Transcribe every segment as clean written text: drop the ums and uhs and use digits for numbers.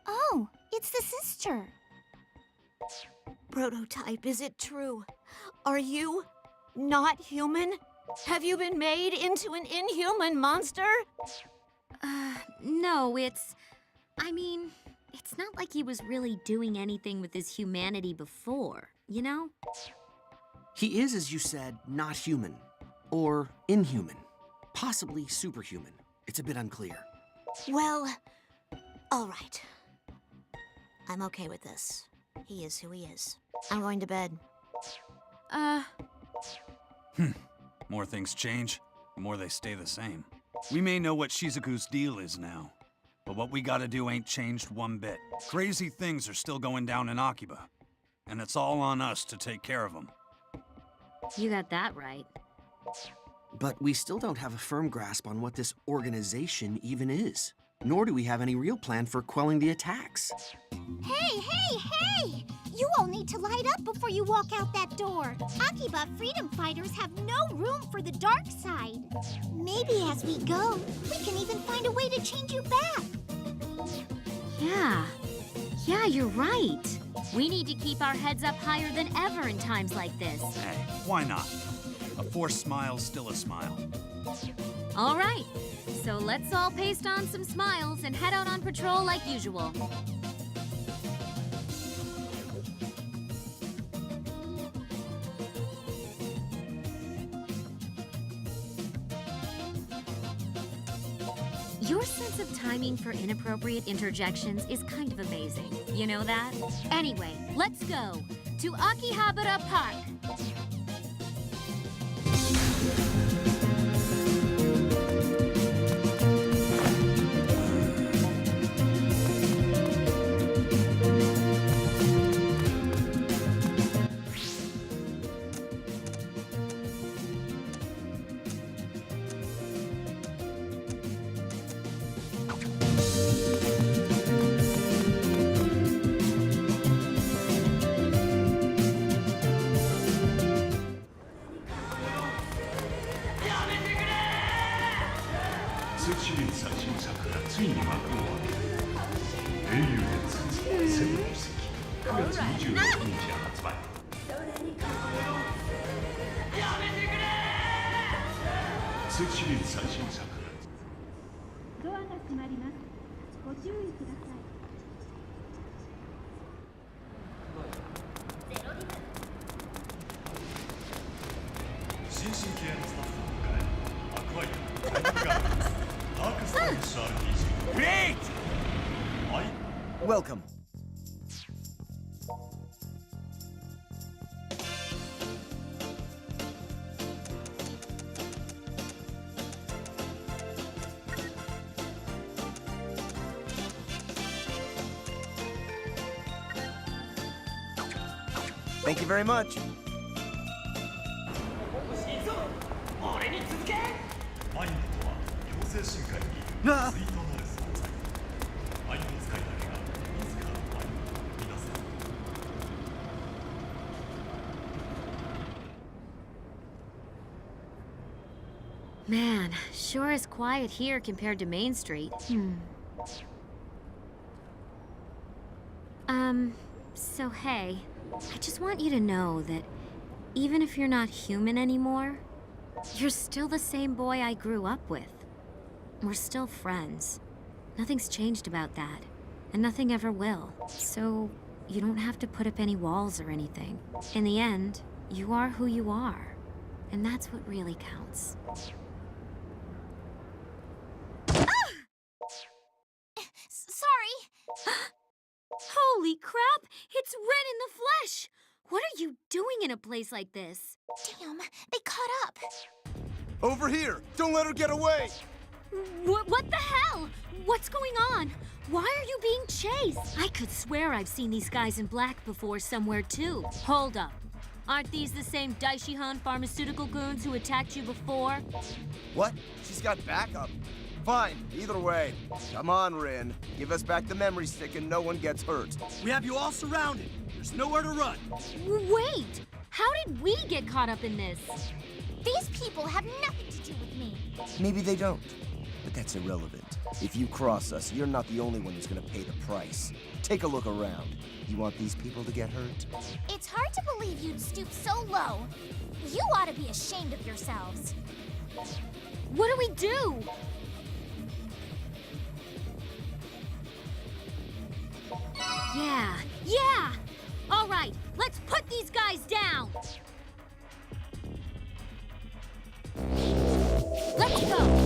Oh, it's the sister. Prototype, is it true? Are you not human? Have you been made into an inhuman monster? No, I mean, it's not like he was really doing anything with his humanity before, you know? He is, as you said, not human. Or inhuman. Possibly superhuman. It's a bit unclear. Well, all right. I'm okay with this. He is who he is. I'm going to bed. More things change, the more they stay the same. We may know what Shizuku's deal is now, but what we gotta do ain't changed one bit. Crazy things are still going down in Akiba, and it's all on us to take care of them. You got that right. But we still don't have a firm grasp on what this organization even is. Nor do we have any real plan for quelling the attacks. Hey! You all need to light up before you walk out that door. Akiba freedom fighters have no room for the dark side. Maybe as we go, we can even find a way to change you back. Yeah, you're right. We need to keep our heads up higher than ever in times like this. Hey, why not? A forced smile's still a smile. All right, so let's all paste on some smiles and head out on patrol like usual. Your sense of timing for inappropriate interjections is kind of amazing. You know that? Anyway, let's go to Akihabara Park. Wait! Welcome. Thank you very much. Man, sure is quiet here compared to Main Street. So hey, I just want you to know that even if you're not human anymore, you're still the same boy I grew up with. We're still friends. Nothing's changed about that, and nothing ever will. So you don't have to put up any walls or anything. In the end, you are who you are, and that's what really counts. Sorry. Holy crap! It's Ren in the flesh! What are you doing in a place like this? Damn, they caught up. Over here! Don't let her get away! What the hell? What's going on? Why are you being chased? I could swear I've seen these guys in black before somewhere too. Hold up. Aren't these the same Daishihan pharmaceutical goons who attacked you before? What? She's got backup. Fine, either way. Come on, Rin. Give us back the memory stick and no one gets hurt. We have you all surrounded. There's nowhere to run. Wait! How did we get caught up in this? These people have nothing to do with me. Maybe they don't. But that's irrelevant. If you cross us, you're not the only one who's gonna pay the price. Take a look around. You want these people to get hurt? It's hard to believe you'd stoop so low. You ought to be ashamed of yourselves. What do we do? Yeah! All right, let's put these guys down! Let's go!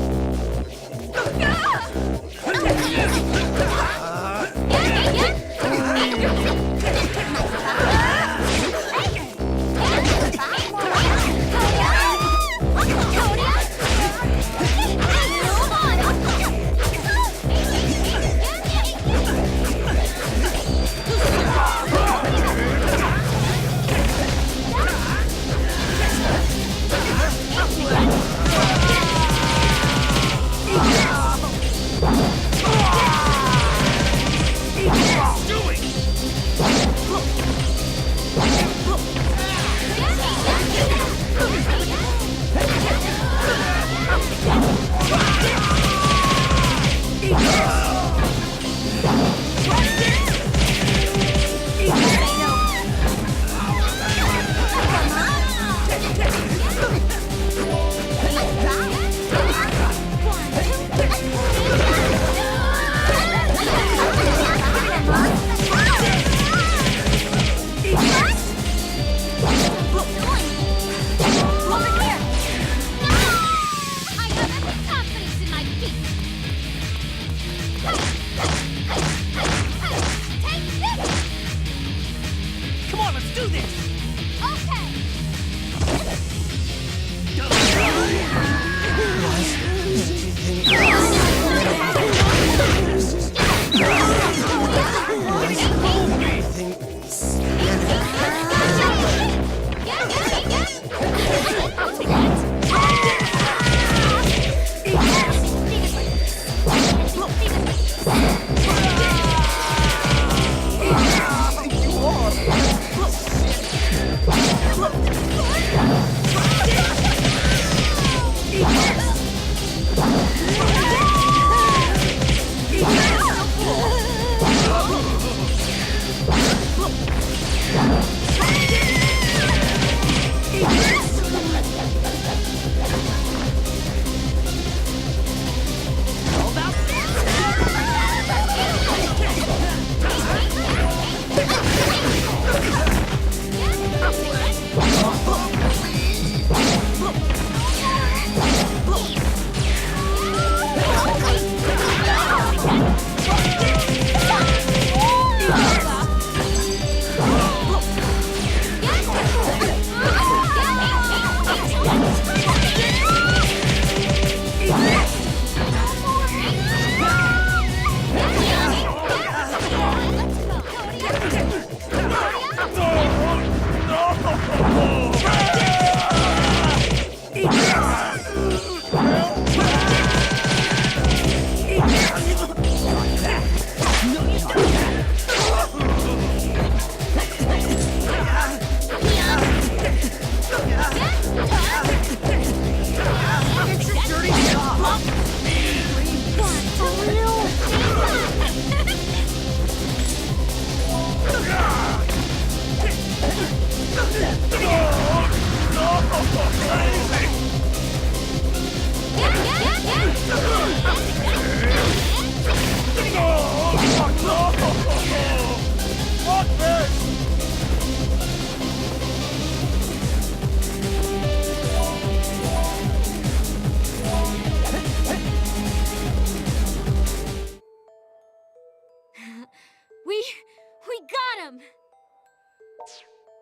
We got him!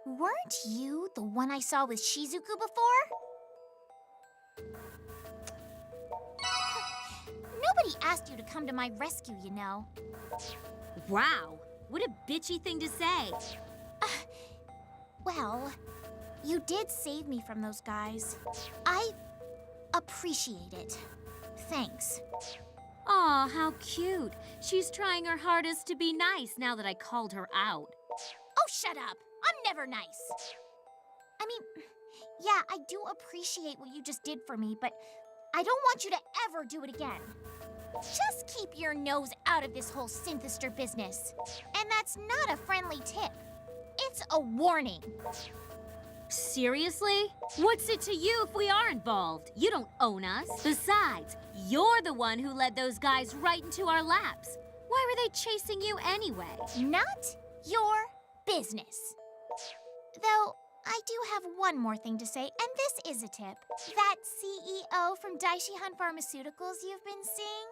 Weren't you the one I saw with Shizuku before? Nobody asked you to come to my rescue, you know. Wow, what a bitchy thing to say. Well, you did save me from those guys. I appreciate it. Thanks. Aw, how cute. She's trying her hardest to be nice now that I called her out. Oh, shut up. I'm never nice. I mean, yeah, I do appreciate what you just did for me, but I don't want you to ever do it again. Just keep your nose out of this whole Synthister business. And that's not a friendly tip. It's a warning. Seriously? What's it to you if we are involved? You don't own us. Besides, you're the one who led those guys right into our laps. Why were they chasing you anyway? Not your business. Though, I do have one more thing to say, and this is a tip. That CEO from Daishihan Pharmaceuticals you've been seeing?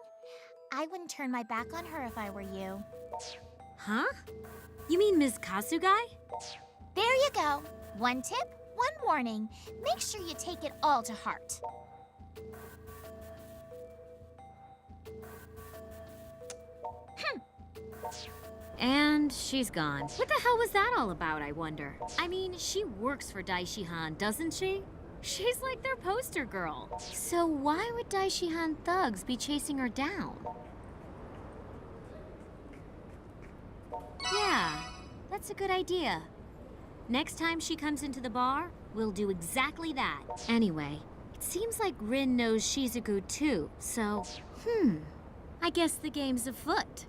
I wouldn't turn my back on her if I were you. Huh? You mean Ms. Kasugai? There you go. One tip, one warning. Make sure you take it all to heart. And she's gone. What the hell was that all about, I wonder? I mean, she works for Daishihan, doesn't she? She's like their poster girl. So why would Daishihan thugs be chasing her down? Yeah, that's a good idea. Next time she comes into the bar, we'll do exactly that. Anyway, it seems like Rin knows Shizuku too, so, I guess the game's afoot.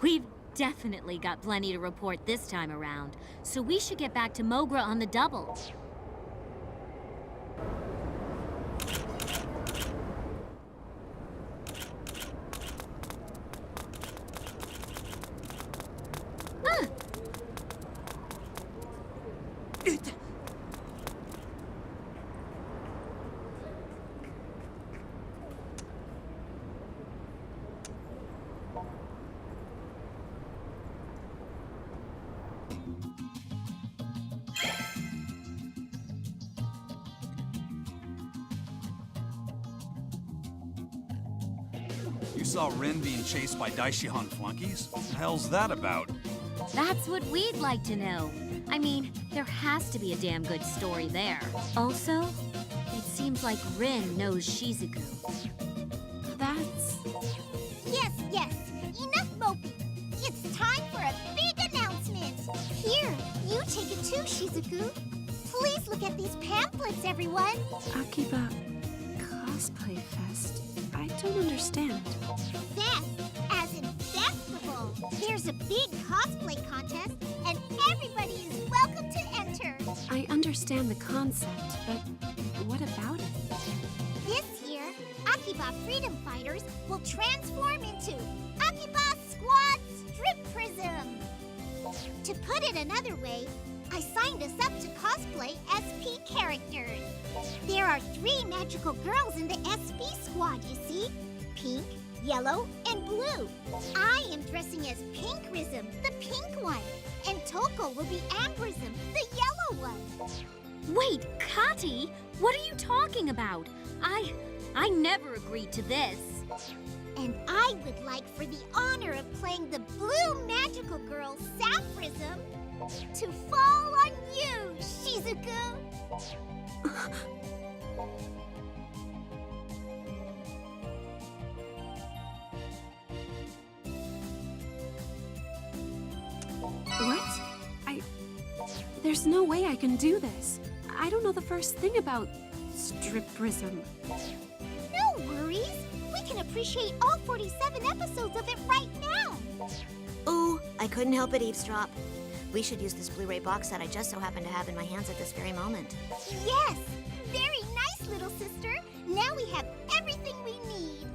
We've definitely got plenty to report this time around, so we should get back to Mogra on the double. You saw Rin being chased by Daishihan flunkies? What the hell's that about? That's what we'd like to know. I mean, there has to be a damn good story there. Also, it seems like Rin knows Shizuku. Yes, yes. Enough moping. It's time for a big announcement. Here, you take it too, Shizuku. Please look at these pamphlets, everyone. Akiba Cosplay Fest. I don't understand. Fest, as in festival. There's a big cosplay contest, and everybody is welcome to enter. I understand the concept, but what about it? This year, Akiba freedom fighters will transform into Akiba Squad Strip Prism. To put it another way, I signed us up to cosplay SP characters. There are 3 magical girls in the SP squad, you see? Pink, yellow, and blue. I am dressing as Pinkrism, the pink one. And Toko will be Ambrism, the yellow one. Wait, Kati? What are you talking about? I never agreed to this. And I would like for the honor of playing the blue magical girl, Sapphism, to fall on you, Shizuku. What? There's no way I can do this. I don't know the first thing about striprism. No worries. We can appreciate all 47 episodes of it right now. Ooh, I couldn't help but eavesdrop. We should use this Blu-ray box set I just so happen to have in my hands at this very moment. Yes, very nice, little sister. Now we have everything we need.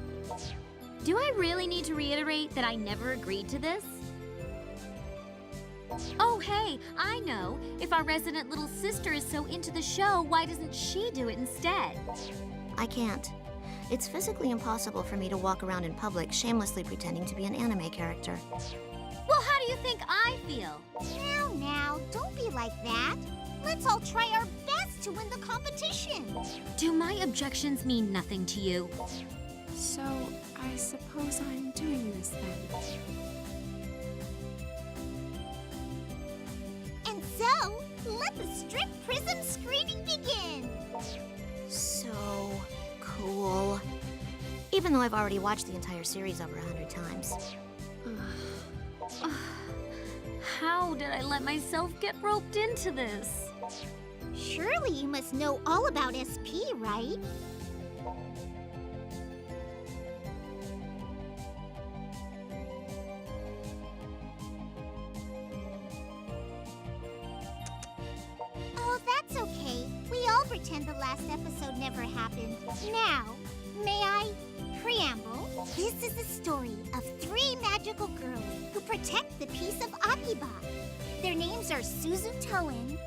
Do I really need to reiterate that I never agreed to this? Oh, hey, I know. If our resident little sister is so into the show, why doesn't she do it instead? I can't. It's physically impossible for me to walk around in public shamelessly pretending to be an anime character. Well, how do you think I feel? Now, don't be like that. Let's all try our best to win the competition. Do my objections mean nothing to you? So, I suppose I'm doing this then. And so, let the Strip Prism screening begin. So cool. Even though I've already watched the entire series over 100 times. How did I let myself get roped into this? Surely you must know all about SP, right? pretend the last episode never happened. Now, may I preamble? This is the story of 3 magical girls who protect the peace of Akiba. Their names are Suzu Toen,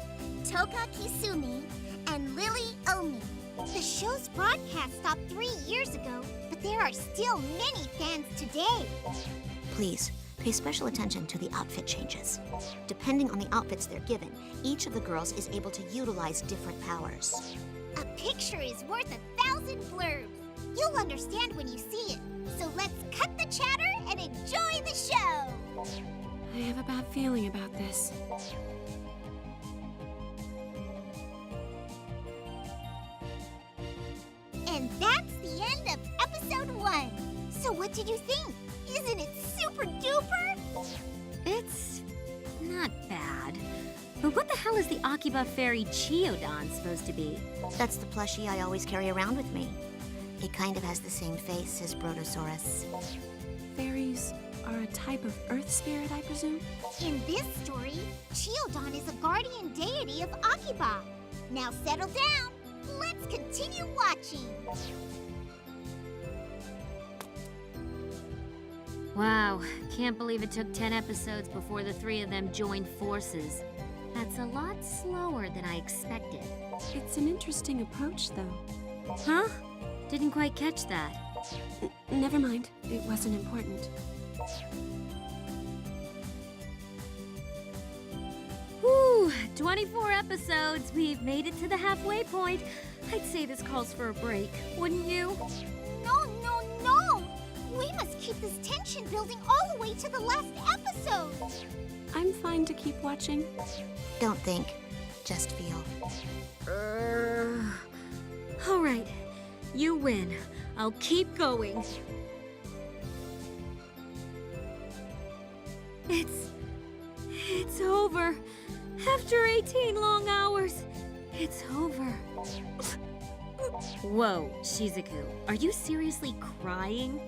Toka Kisumi, and Lily Omi. The show's broadcast stopped 3 years ago, but there are still many fans today. Please, pay special attention to the outfit changes. Depending on the outfits they're given, each of the girls is able to utilize different powers. A picture is worth 1,000 blurbs. You'll understand when you see it. So let's cut the chatter and enjoy the show! I have a bad feeling about this. And that's the end of episode 1. So what did you think? Isn't it super duper? It's not bad. But what the hell is the Akiba fairy Chiodon supposed to be? That's the plushie I always carry around with me. It kind of has the same face as Brotosaurus. Fairies are a type of earth spirit, I presume? In this story, Chiodon is a guardian deity of Akiba. Now settle down. Let's continue watching. Wow, can't believe it took 10 episodes before the 3 of them joined forces. That's a lot slower than I expected. It's an interesting approach, though. Huh? Didn't quite catch that. Never mind. It wasn't important. Whew, 24 episodes. We've made it to the halfway point. I'd say this calls for a break, wouldn't you? No, no, no! We must keep this tension building all the way to the last episode. I'm fine to keep watching. Don't think, just feel. All right, you win. I'll keep going. It's over. After 18 long hours, it's over. Whoa, Shizuku, are you seriously crying?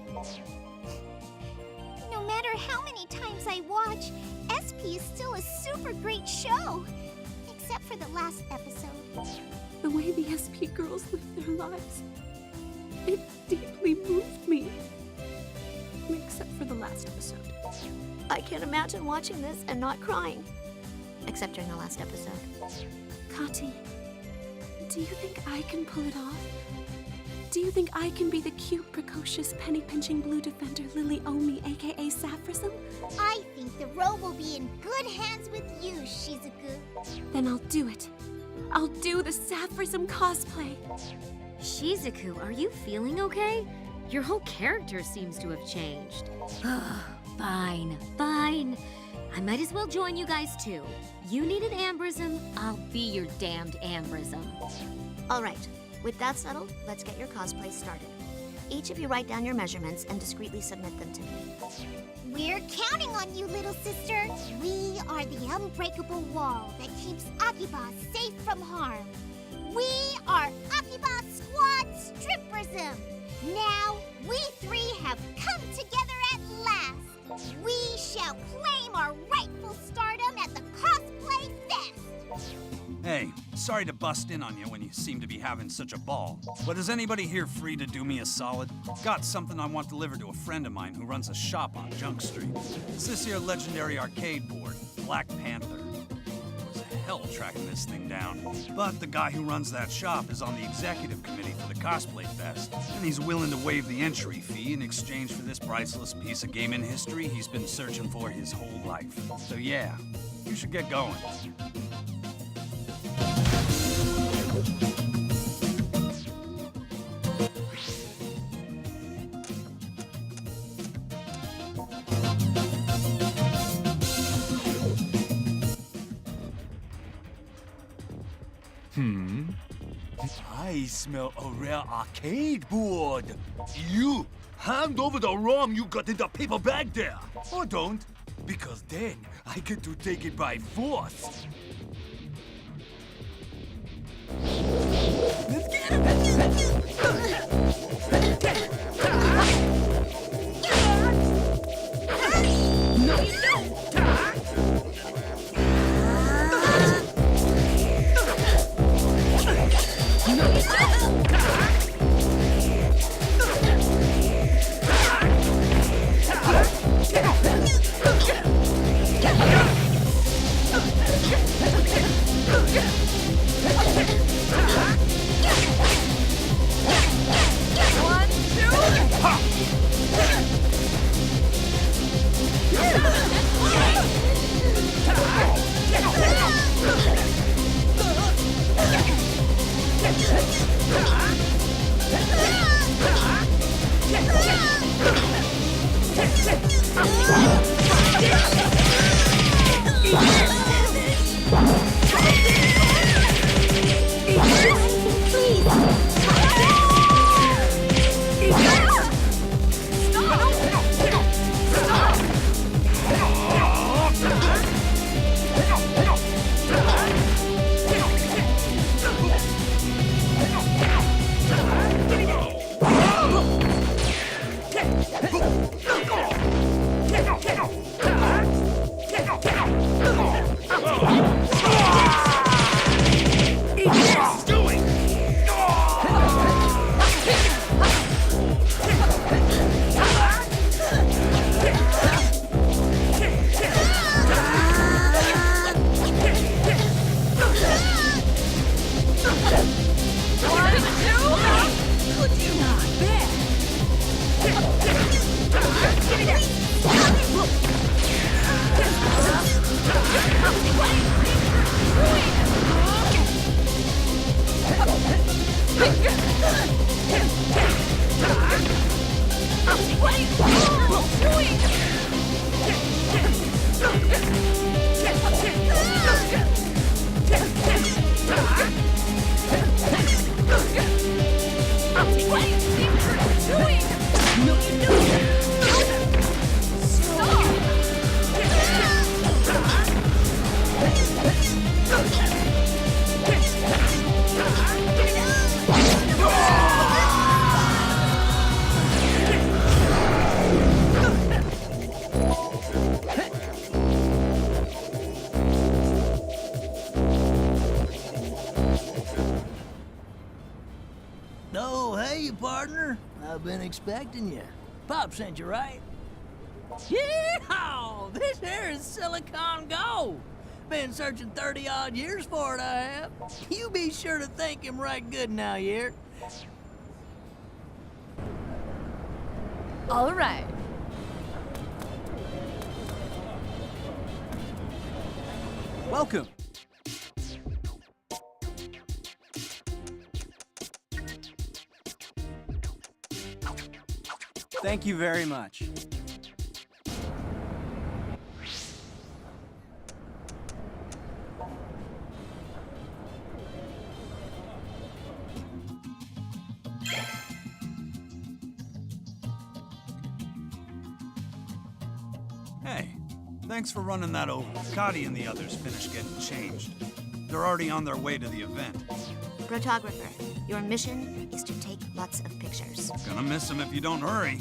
No matter how many times I watch, SP is still a super great show. Except for the last episode. The way the SP girls live their lives, it deeply moved me. Except for the last episode. I can't imagine watching this and not crying. Except during the last episode. Kati, do you think I can pull it off? Do you think I can be the cute, precocious, penny-pinching blue defender Lily Omi, aka Saffrism? I think the role will be in good hands with you, Shizuku. Then I'll do it. I'll do the Saffrism cosplay. Shizuku, are you feeling okay? Your whole character seems to have changed. Fine, fine. I might as well join you guys too. You need an Ambrism, I'll be your damned Ambrism. All right, with that settled, let's get your cosplay started. Each of you write down your measurements and discreetly submit them to me. We're counting on you, little sister. We are the unbreakable wall that keeps Akiba safe from harm. We are Akiba Squad Stripperism. Now, we 3 have come together at last. We shall claim our rightful stardom at the Cosplay Fest. Hey, sorry to bust in on you when you seem to be having such a ball. But is anybody here free to do me a solid? Got something I want delivered to a friend of mine who runs a shop on Junk Street. It's this here legendary arcade board, Black Panther. It was hell tracking this thing down. But the guy who runs that shop is on the executive committee for the Cosplay Fest, and he's willing to waive the entry fee in exchange for this priceless piece of gaming history he's been searching for his whole life. So yeah, you should get going. I smell a rare arcade board. You, hand over the ROM you got in the paper bag there. Or don't, because then I get to take it by force. Let's get it! No, you don't! Oh, hey, partner. I've been expecting you. Pop sent you, right? Yeehaw! This here is silicon gold. Been searching 30-odd years for it, I have. You be sure to thank him right good now, you hear? All right. Welcome. Thank you very much. Hey, thanks for running that over. Scotty and the others finished getting changed. They're already on their way to the event. Photographer, your mission is to take lots of pictures. Gonna miss them if you don't hurry.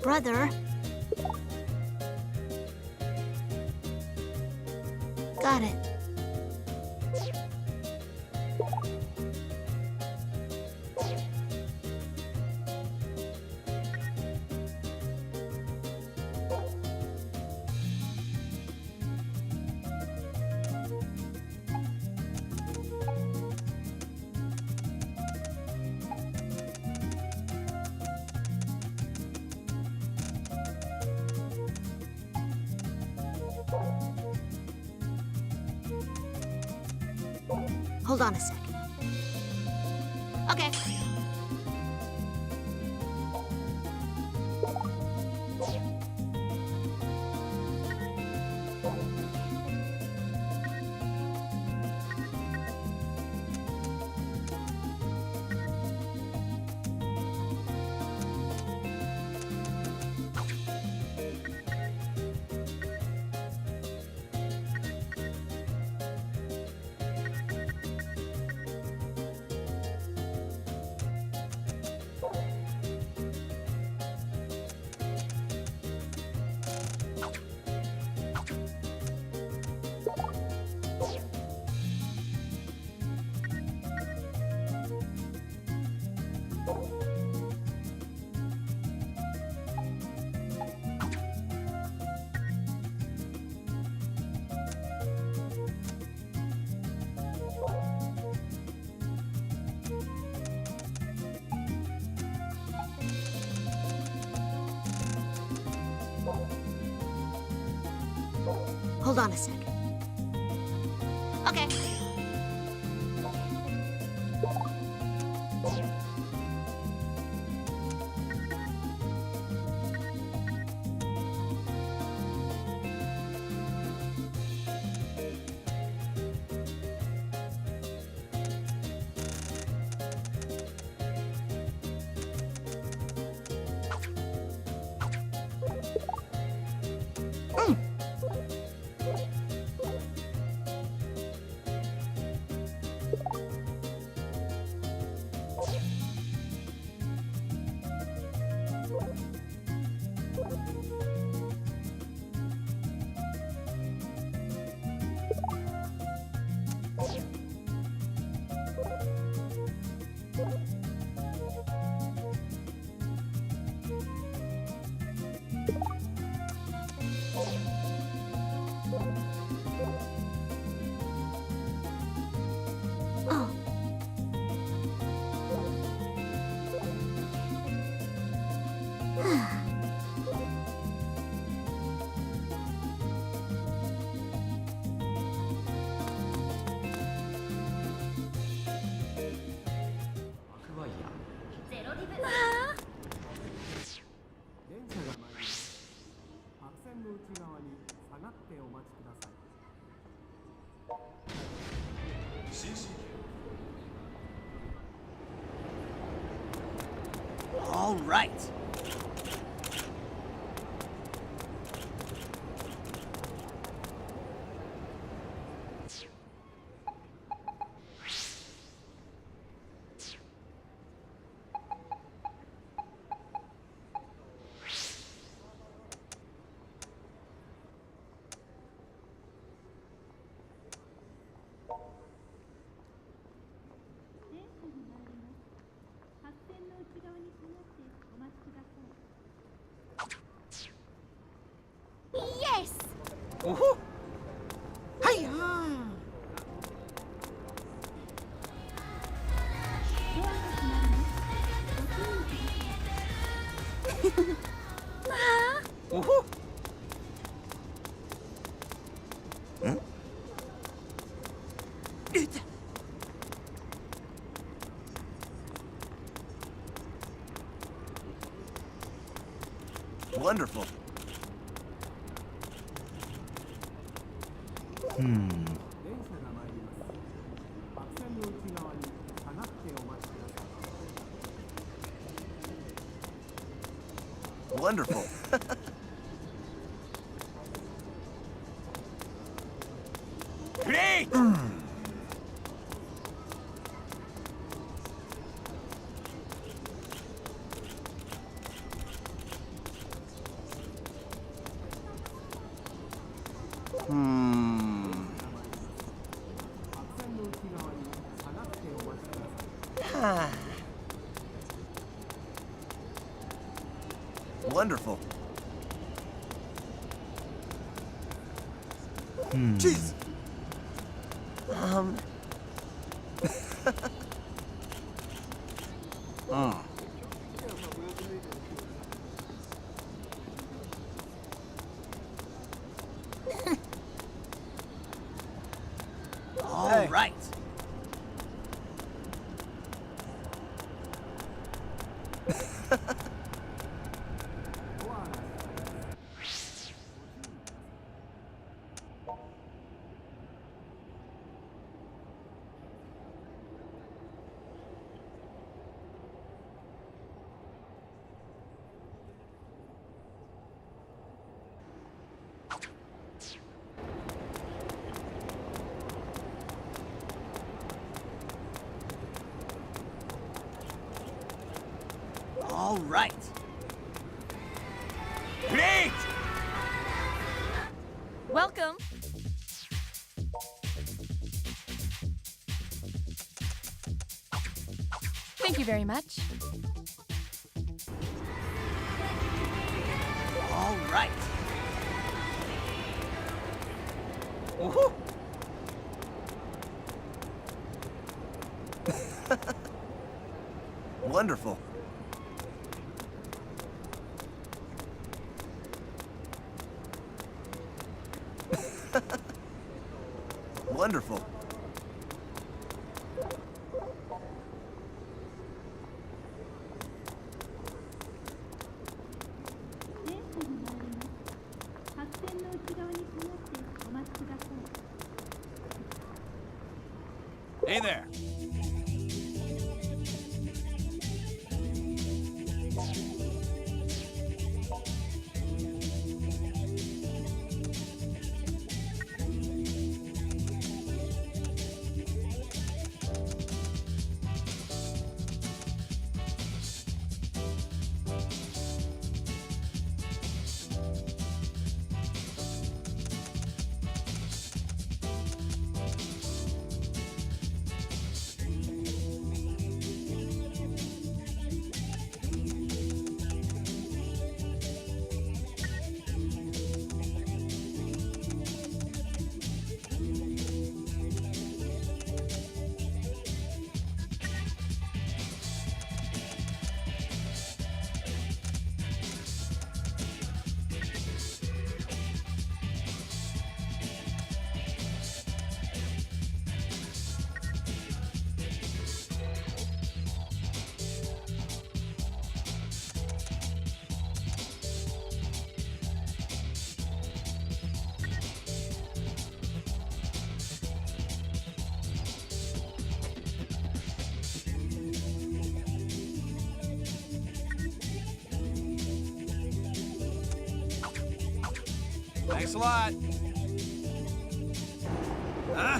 brother. Got it. Hold on a sec. Okay. Hold on a sec. Okay. All right. Yes! Woohoo! Hiya! Woohoo! Wonderful. Wonderful. Great! Wonderful. Jeez. All right. All right. Great! Welcome. Thank you very much. All right. Woohoo! Wonderful. Wonderful. Hey there. Thanks a lot. Huh?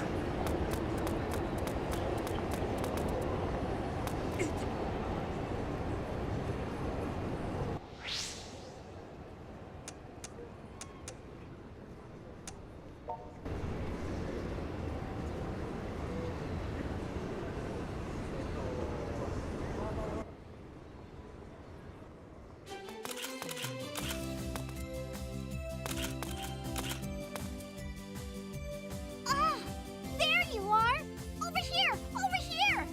There you are! Over here! Over here!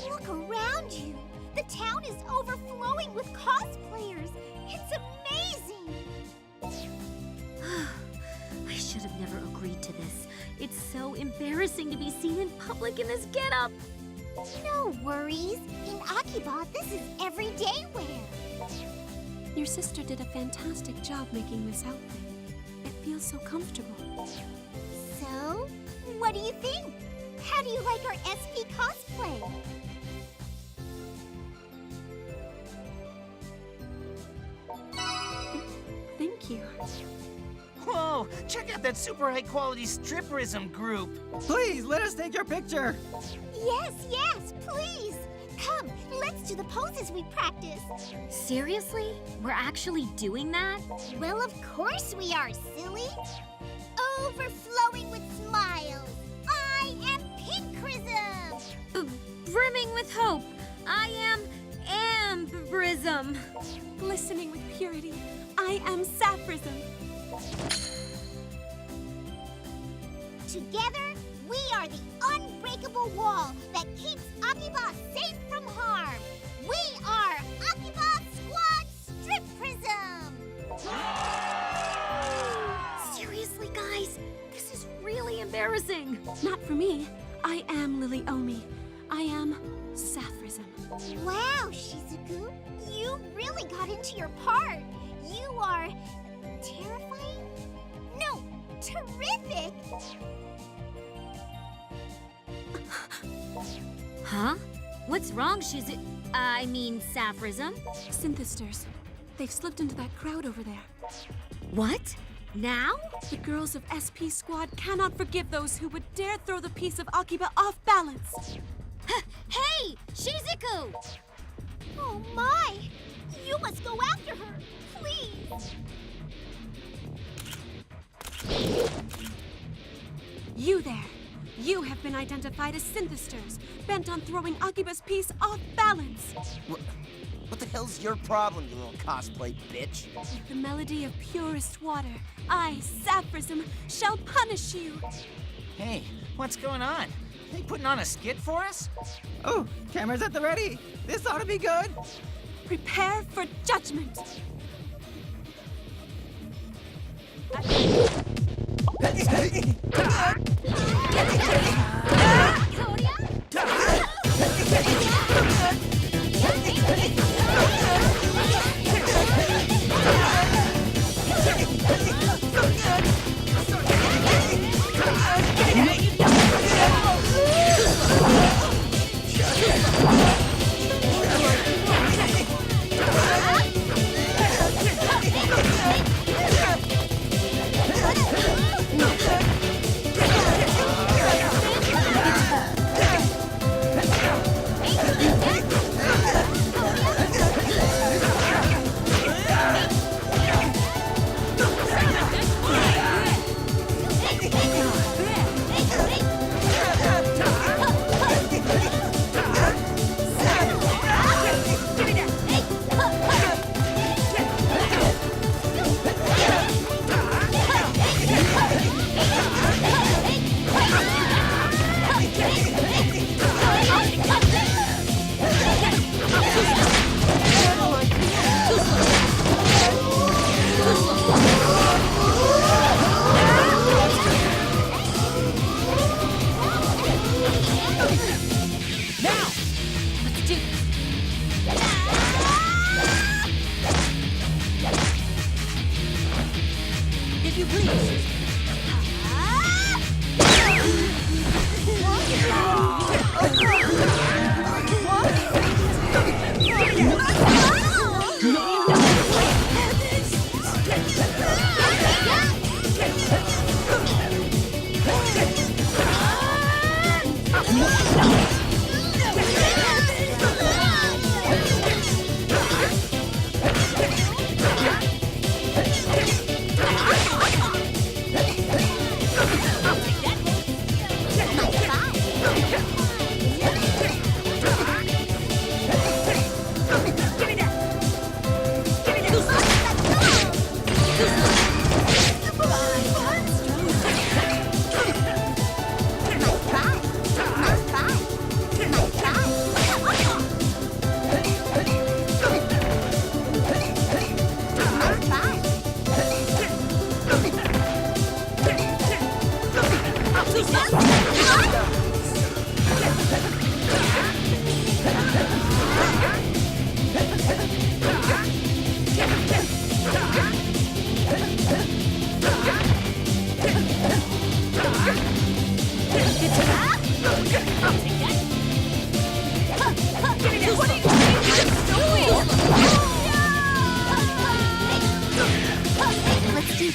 Look around you! The town is overflowing with cosplayers! It's amazing! I should have never agreed to this. It's so embarrassing to be seen in public in this getup. No worries. In Akiba, this is everyday wear. Your sister did a fantastic job making this outfit. feels so comfortable. So, what do you think? How do you like our SP cosplay? Thank you. Whoa! Check out that super high quality stripperism group. Please, let us take your picture. Yes, yes, please! Come, let's do the poses we practiced. Seriously? We're actually doing that? Well, of course we are, silly. Overflowing with smiles. I am Pinkrism. Brimming with hope. I am Ambrism. Glistening with purity, I am Sapphism. Together, we are the unbreakable wall that keeps Akiba safe from harm. We are Akiba Squad Strip Prism. Seriously, guys? This is really embarrassing. Not for me. I am Lily Omi. I am Sapphism. Wow, Shizuku, you really got into your part. You are terrifying? No, terrific. Huh? What's wrong, I mean, Sapphism? Synthisters. They've slipped into that crowd over there. What? Now? The girls of SP Squad cannot forgive those who would dare throw the piece of Akiba off balance. Hey! Shizuku! Oh my! You must go after her, please. You there! You have been identified as Synthisters, bent on throwing Akiba's piece off balance. What the hell's your problem, you little cosplay bitch? With the melody of purest water, I, Sapphism, shall punish you. Hey, what's going on? They putting on a skit for us? Oh, cameras at the ready. This ought to be good. Prepare for judgment.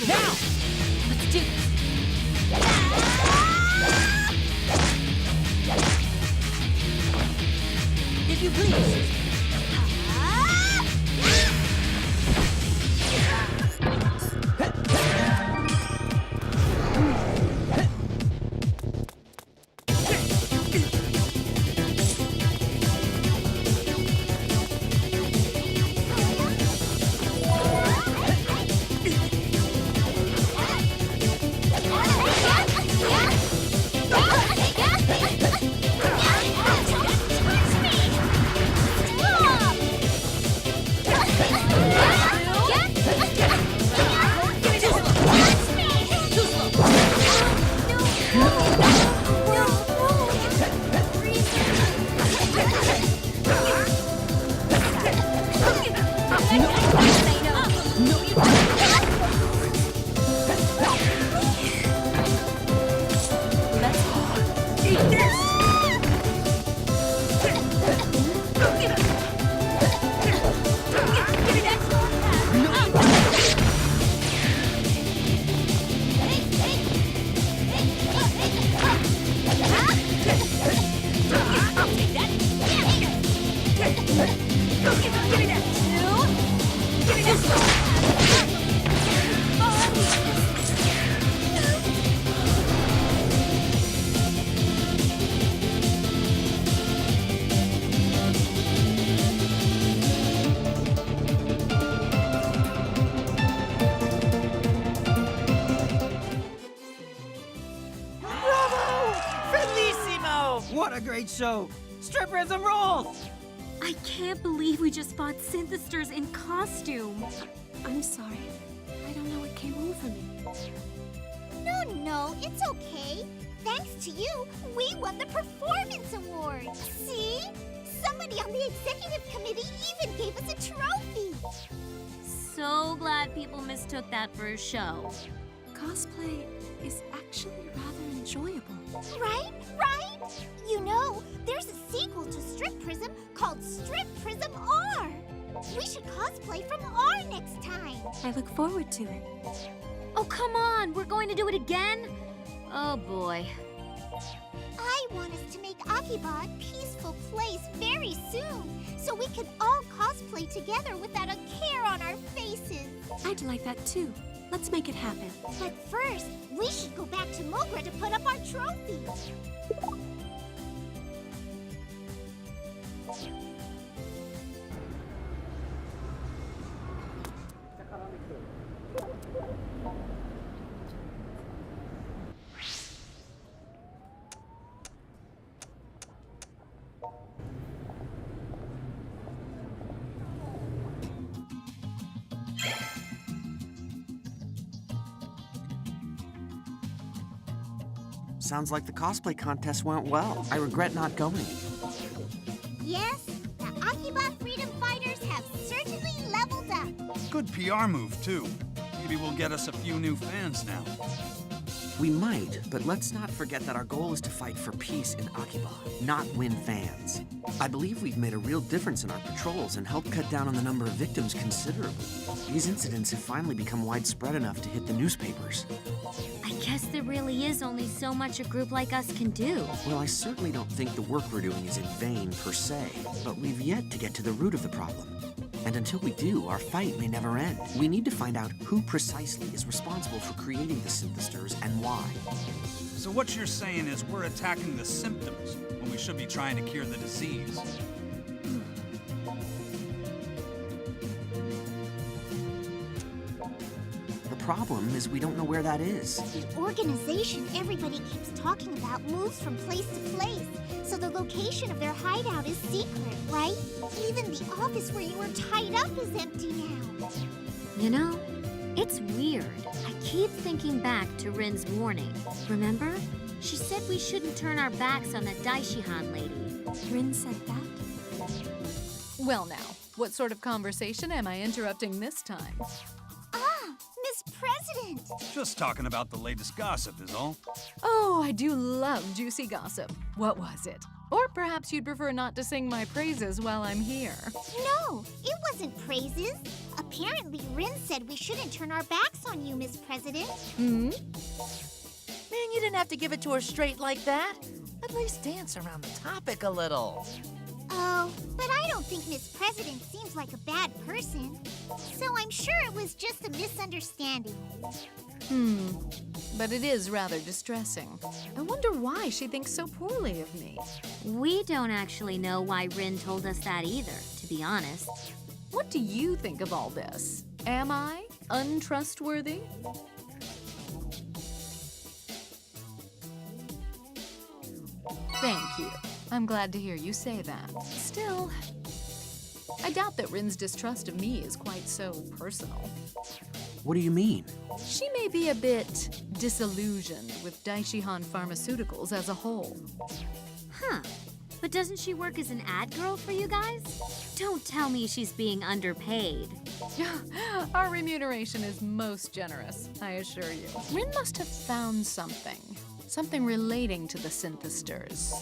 Now! Let's do this. If you please. What a great show! Stripperism rules! I can't believe we just fought Synthisters in costume. I'm sorry. I don't know what came over me. No, it's okay. Thanks to you, we won the Performance Award. See? Somebody on the executive committee even gave us a trophy. So glad people mistook that for a show. Cosplay is actually rather enjoyable. Right? You know, there's a sequel to Strip Prism called Strip Prism R. We should cosplay from R next time. I look forward to it. Oh, come on! We're going to do it again? Oh, boy. I want us to make Akiba a peaceful place very soon, so we can all cosplay together without a care on our faces. I'd like that too. Let's make it happen. But first, we should go back to Mogra to put up our trophy. Sounds like the cosplay contest went well. I regret not going. Yes, the Akiba Freedom Fighters have certainly leveled up. Good PR move, too. Maybe we'll get us a few new fans now. We might, but let's not forget that our goal is to fight for peace in Akiba, not win fans. I believe we've made a real difference in our patrols and helped cut down on the number of victims considerably. These incidents have finally become widespread enough to hit the newspapers. I guess there really is only so much a group like us can do. Well, I certainly don't think the work we're doing is in vain per se, but we've yet to get to the root of the problem. And until we do, our fight may never end. We need to find out who precisely is responsible for creating the Synthisters and why. So what you're saying is we're attacking the symptoms when we should be trying to cure the disease. The problem is we don't know where that is. The organization everybody keeps talking about moves from place to place, so the location of their hideout is secret, right? Even the office where you were tied up is empty now. You know, it's weird. I keep thinking back to Rin's warning. Remember? She said we shouldn't turn our backs on the Daishihan lady. Rin said that? Well now, what sort of conversation am I interrupting this time? Miss President! Just talking about the latest gossip is all. Oh, I do love juicy gossip. What was it? Or perhaps you'd prefer not to sing my praises while I'm here. No, it wasn't praises. A Apparently, Rin said we shouldn't turn our backs on you, Miss President. Man, you didn't have to give it to her straight like that. At least dance around the topic a little. Oh, but I don't think Miss President seems like a bad person. So I'm sure it was just a misunderstanding. But it is rather distressing. I wonder why she thinks so poorly of me. We don't actually know why Rin told us that either, to be honest. What do you think of all this? Am I untrustworthy? Thank you. I'm glad to hear you say that. Still, I doubt that Rin's distrust of me is quite so personal. What do you mean? She may be a bit disillusioned with Daishihan Pharmaceuticals as a whole. Huh. But doesn't she work as an ad girl for you guys? Don't tell me she's being underpaid. Our remuneration is most generous, I assure you. Rin must have found something relating to the Synthisters.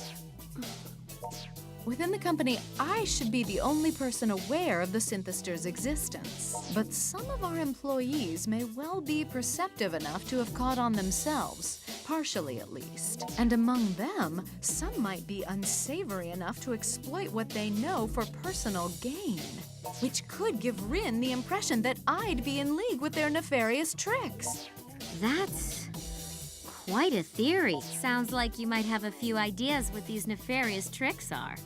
Within the company, I should be the only person aware of the Synthisters' existence. But some of our employees may well be perceptive enough to have caught on themselves, partially at least. And among them, some might be unsavory enough to exploit what they know for personal gain, which could give Rin the impression that I'd be in league with their nefarious tricks. That's quite a theory. Sounds like you might have a few ideas what these nefarious tricks are.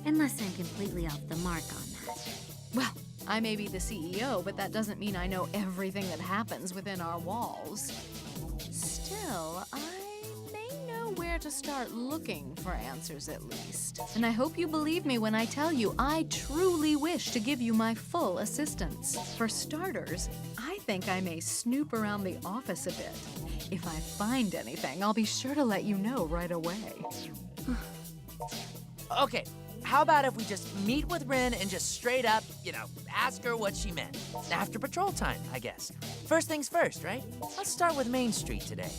Unless I'm completely off the mark on that. Well, I may be the CEO, but that doesn't mean I know everything that happens within our walls. Still, I may know where to start looking for answers at least. And I hope you believe me when I tell you I truly wish to give you my full assistance. For starters, I think I may snoop around the office a bit. If I find anything, I'll be sure to let you know right away. Okay, how about if we just meet with Rin and just straight up, ask her what she meant? After patrol time, I guess. First things first, right? Let's start with Main Street today.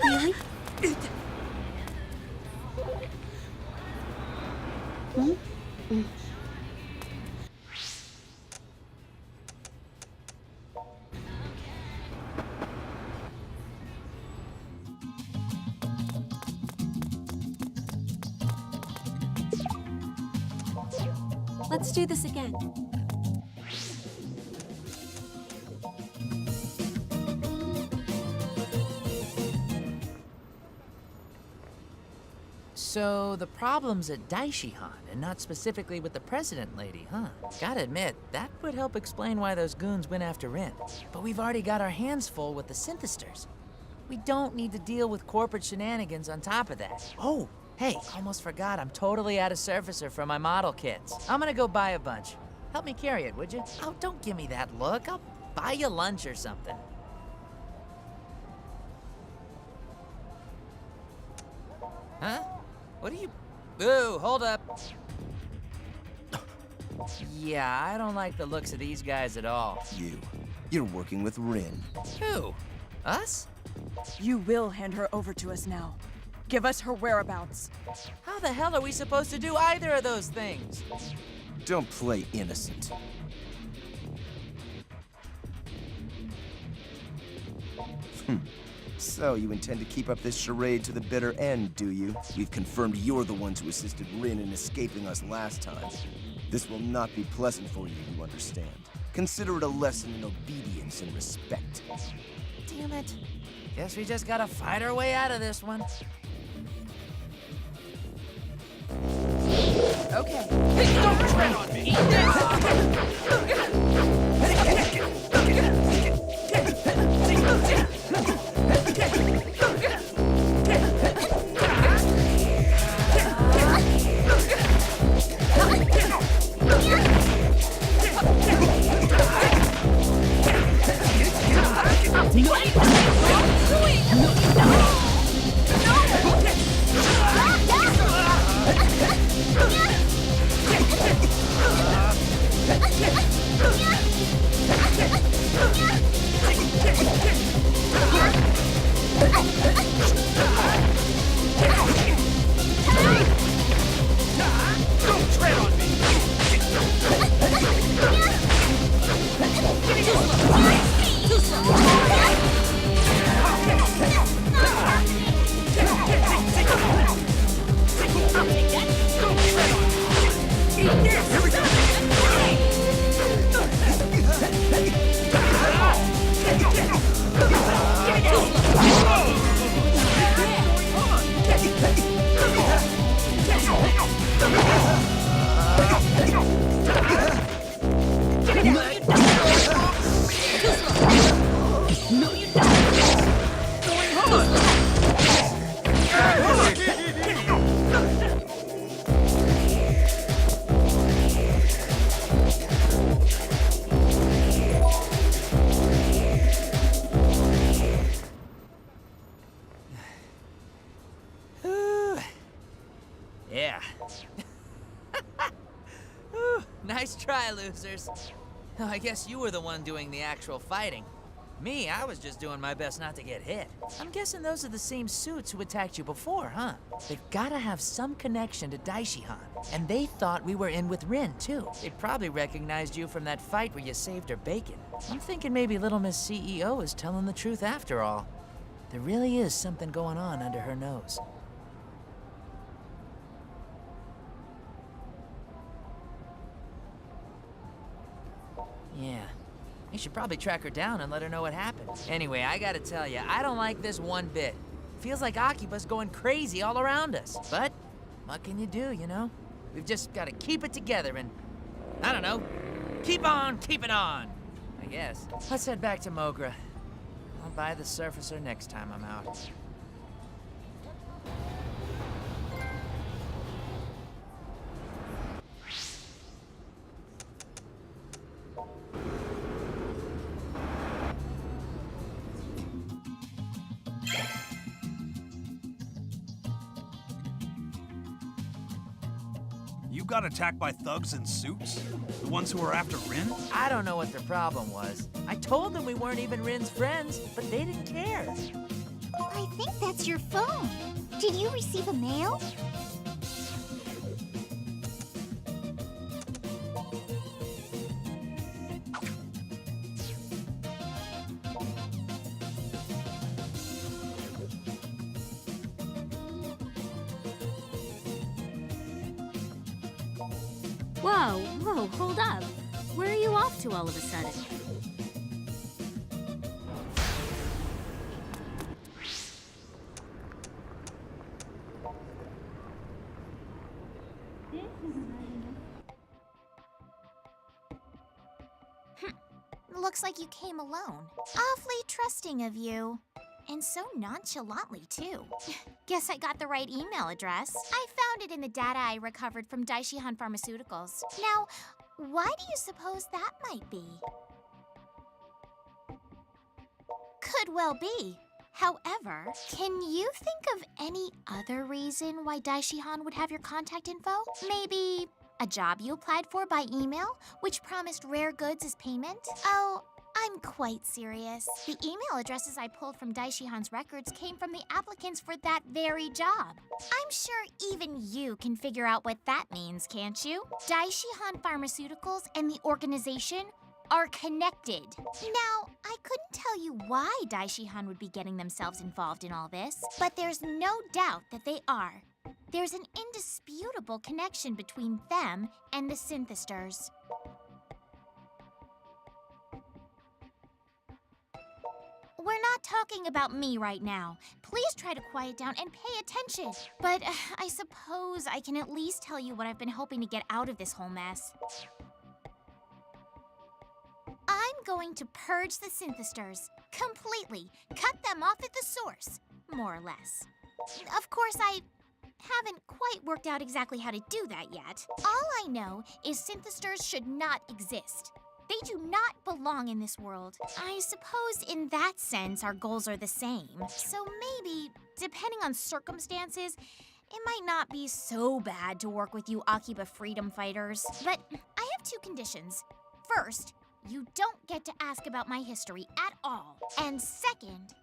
Really? Let's do this again. So the problem's at Daishihan and not specifically with the president lady, huh? Gotta admit, that would help explain why those goons went after Rin. But we've already got our hands full with the Synthisters. We don't need to deal with corporate shenanigans on top of that. Oh, hey, almost forgot I'm totally out of surfacer for my model kits. I'm gonna go buy a bunch. Help me carry it, would you? Oh, don't give me that look. I'll buy you lunch or something. Huh? What are you... Ooh, hold up. Yeah, I don't like the looks of these guys at all. You're working with Rin. Who? Us? You will hand her over to us now. Give us her whereabouts. How the hell are we supposed to do either of those things? Don't play innocent. So, you intend to keep up this charade to the bitter end, do you? We've confirmed you're the ones who assisted Rin in escaping us last time. This will not be pleasant for you, you understand. Consider it a lesson in obedience and respect. Damn it. Guess we just gotta fight our way out of this one. Whew, nice try, losers. Oh, I guess you were the one doing the actual fighting. Me, I was just doing my best not to get hit. I'm guessing those are the same suits who attacked you before, huh? They've gotta have some connection to Daishihan. And they thought we were in with Rin, too. They probably recognized you from that fight where you saved her bacon. I'm thinking maybe Little Miss CEO is telling the truth after all. There really is something going on under her nose. Yeah. You should probably track her down and let her know what happened. Anyway, I gotta tell you, I don't like this one bit. Feels like Akiba's going crazy all around us. But what can you do, you know? We've just gotta keep it together and, I don't know, keep on keeping on, I guess. Let's head back to Mogra. I'll buy the Surfacer next time I'm out. You got attacked by thugs in suits? The ones who were after Rin? I don't know what their problem was. I told them we weren't even Rin's friends, but they didn't care. I think that's your phone. Did you receive a mail? Whoa, hold up. Where are you off to all of a sudden? Looks like you came alone. Awfully trusting of you. And so nonchalantly, too. Guess I got the right email address. I found it in the data I recovered from Daishihan Pharmaceuticals. Now, why do you suppose that might be? Could well be. However, can you think of any other reason why Daishihan would have your contact info? Maybe a job you applied for by email, which promised rare goods as payment? Oh, I'm quite serious. The email addresses I pulled from Daishihan's records came from the applicants for that very job. I'm sure even you can figure out what that means, can't you? Daishihan Pharmaceuticals and the organization are connected. Now, I couldn't tell you why Daishihan would be getting themselves involved in all this, but there's no doubt that they are. There's an indisputable connection between them and the Synthisters. We're not talking about me right now. Please try to quiet down and pay attention. But I suppose I can at least tell you what I've been hoping to get out of this whole mess. I'm going to purge the Synthisters completely. Cut them off at the source, more or less. Of course, I haven't quite worked out exactly how to do that yet. All I know is Synthisters should not exist. They do not belong in this world. I suppose in that sense our goals are the same. So maybe, depending on circumstances, it might not be so bad to work with you Akiba freedom fighters. But I have two conditions. First, you don't get to ask about my history at all. And second,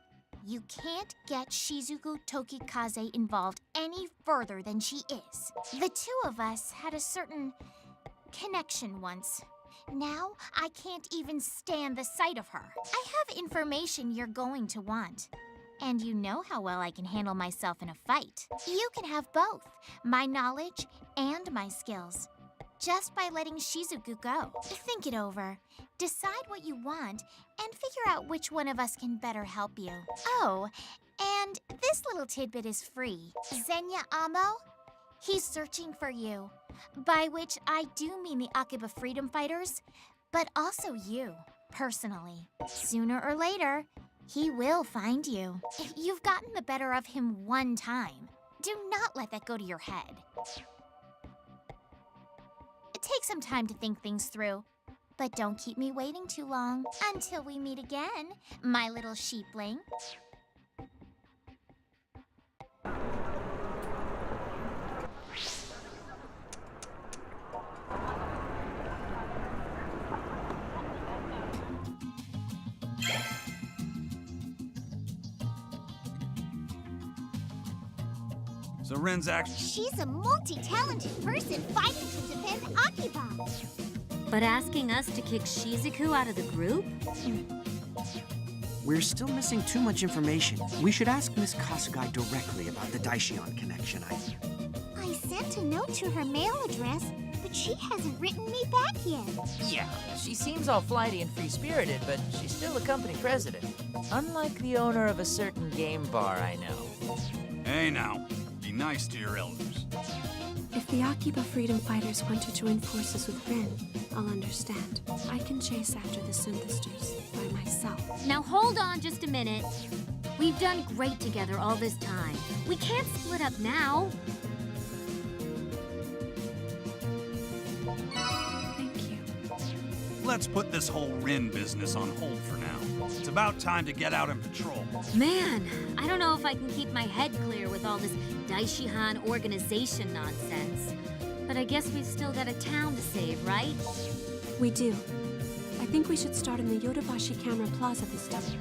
you can't get Shizuku Tokikaze involved any further than she is. The two of us had a certain connection once. Now, I can't even stand the sight of her. I have information you're going to want. And you know how well I can handle myself in a fight. You can have both, my knowledge and my skills, just by letting Shizuku go. Think it over, decide what you want, and figure out which one of us can better help you. Oh, and this little tidbit is free. Zenya Amo? He's searching for you. By which I do mean the Akiba freedom fighters, but also you, personally. Sooner or later, he will find you. You've gotten the better of him one time. Do not let that go to your head. Take some time to think things through, but don't keep me waiting too long. Until we meet again, my little sheepling. So Rin's She's a multi-talented person fighting to defend Akiba. But asking us to kick Shizuku out of the group? We're still missing too much information. We should ask Miss Kasugai directly about the Daishion connection. I sent a note to her mail address, but she hasn't written me back yet. Yeah, she seems all flighty and free-spirited, but she's still a company president. Unlike the owner of a certain game bar I know. Hey now, be nice to your elders. If the Akiba freedom fighters want to join forces with Rin, I'll understand. I can chase after the Synthisters by myself. Now hold on just a minute. We've done great together all this time. We can't split up now. Thank you. Let's put this whole Rin business on hold for now. It's about time to get out and patrol. Man, I don't know if I can keep my head clear with all this Daishihan organization nonsense. But I guess we've still got a town to save, right? We do. I think we should start in the Yodobashi Camera Plaza this time.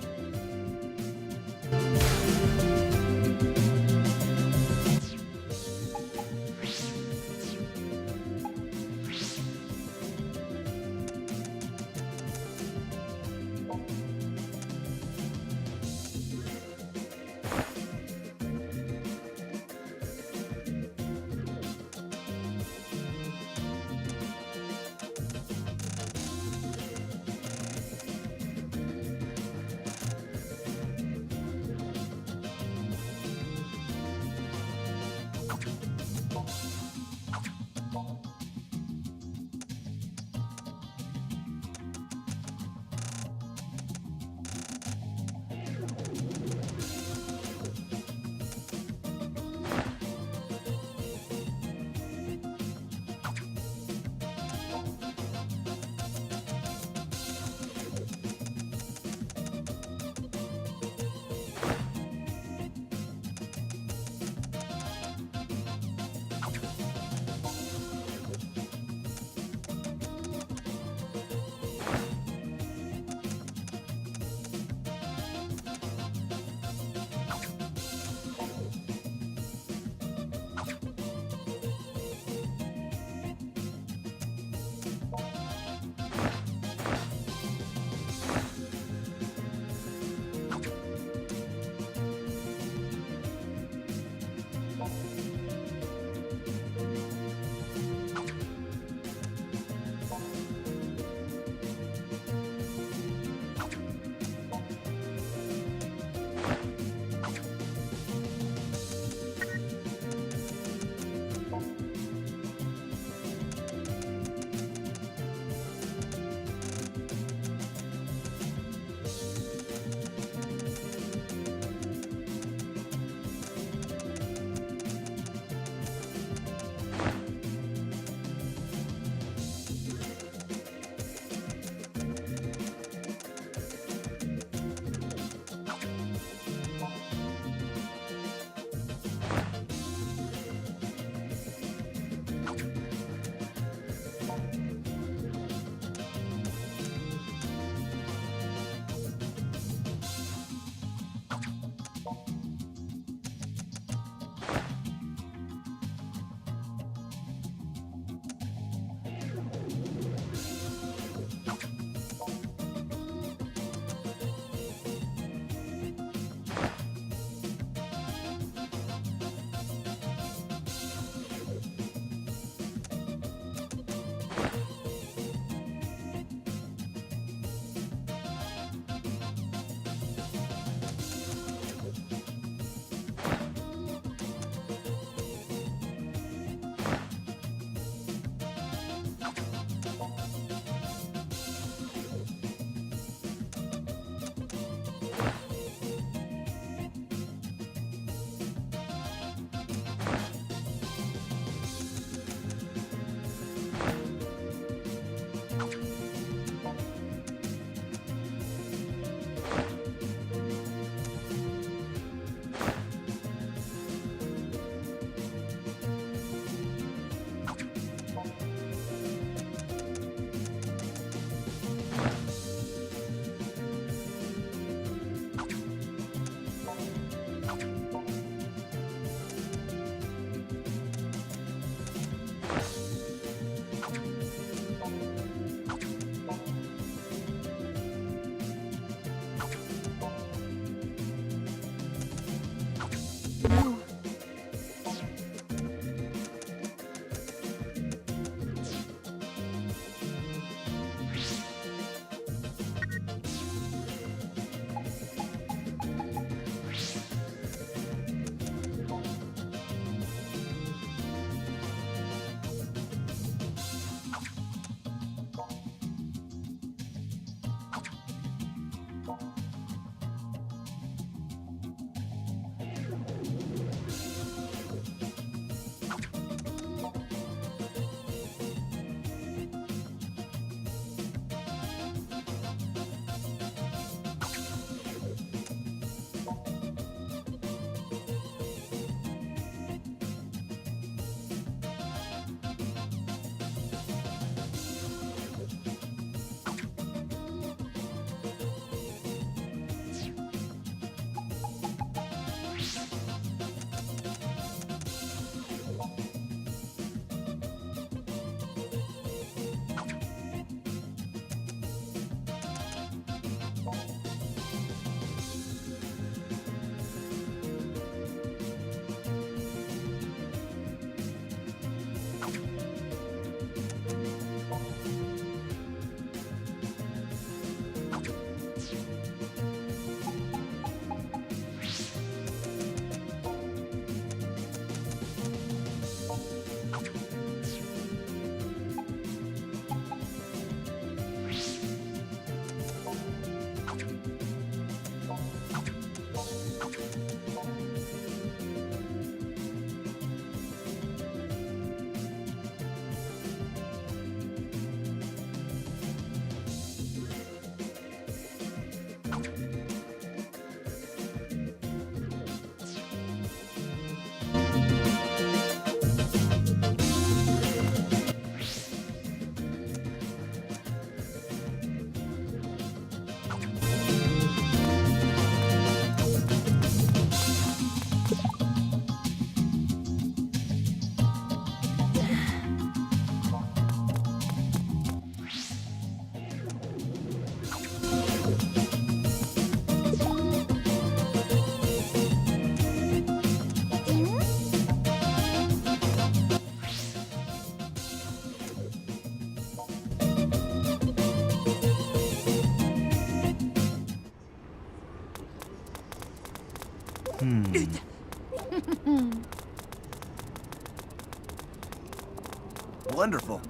Wonderful.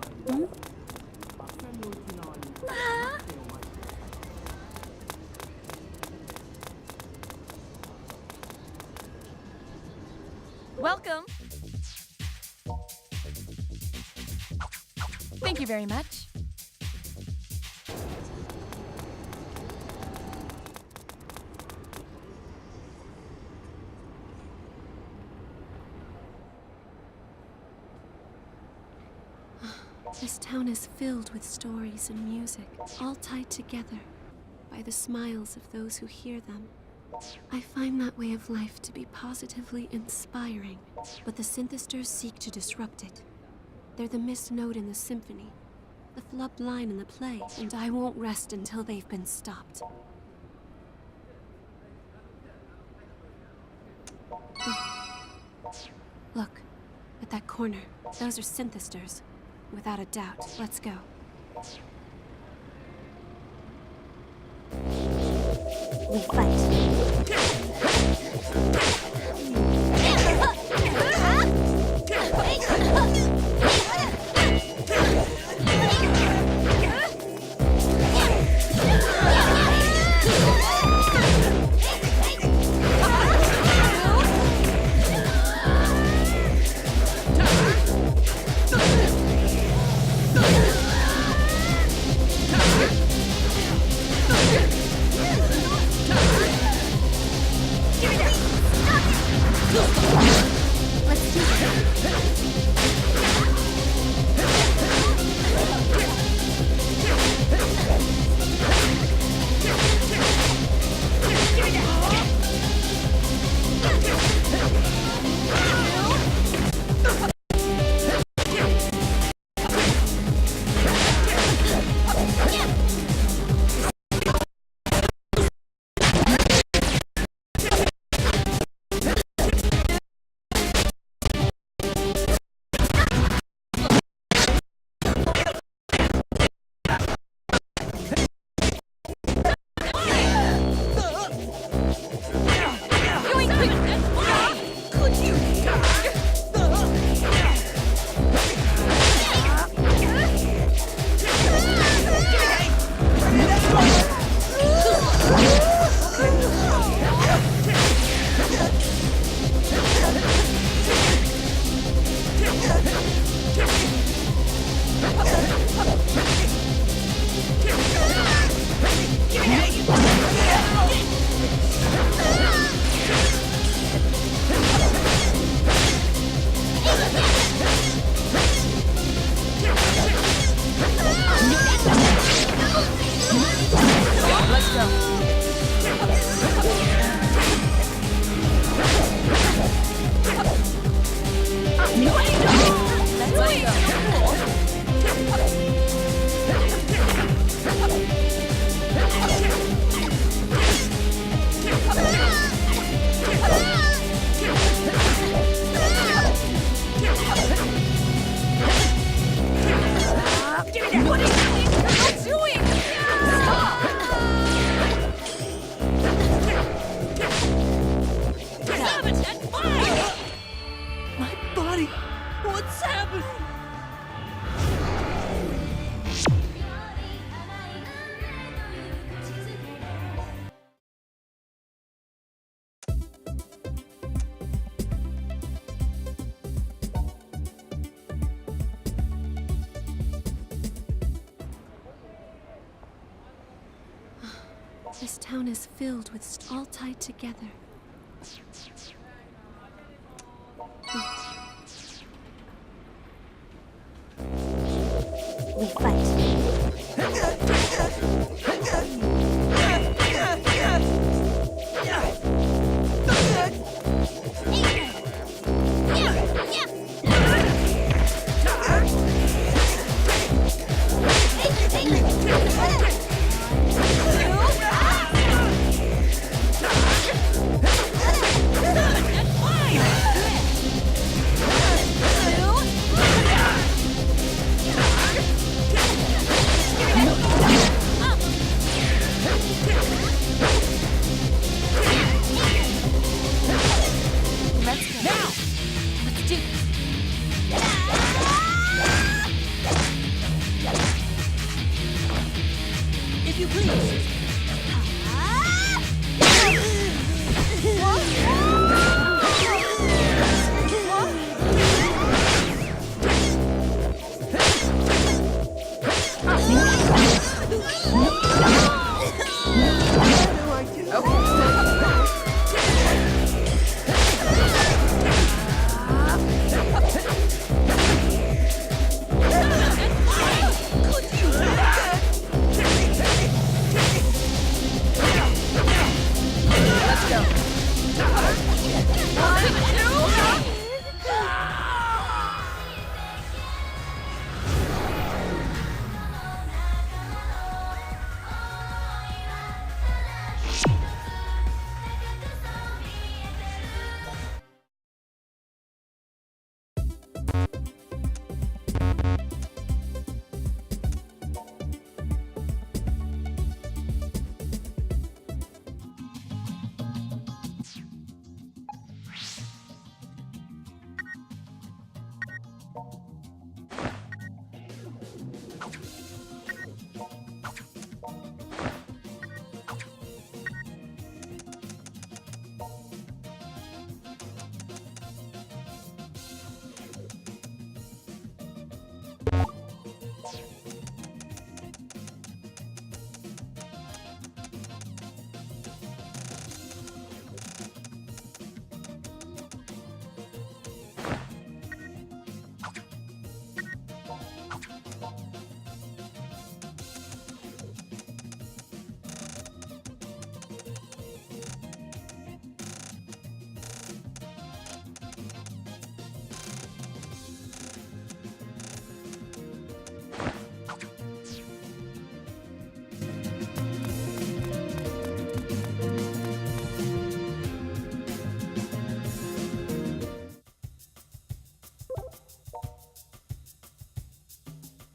Welcome. Thank you very much. This town is filled with stories and music, all tied together by the smiles of those who hear them. I find that way of life to be positively inspiring, but the Synthisters seek to disrupt it. They're the missed note in the symphony, the flubbed line in the play, and I won't rest until they've been stopped. Look, at that corner. Those are Synthisters. Without a doubt. Let's go. We fight. This town is filled with all tied together. We fight.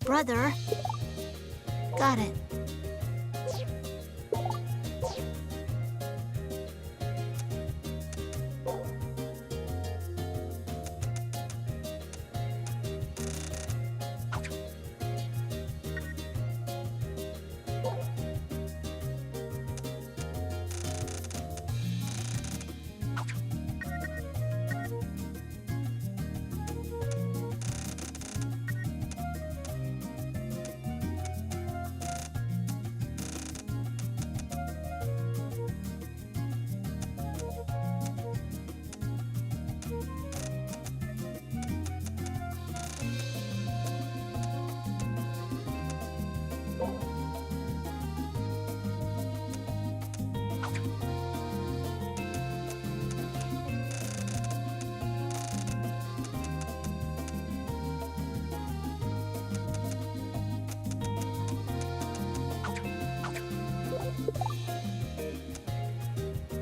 Brother. Got it.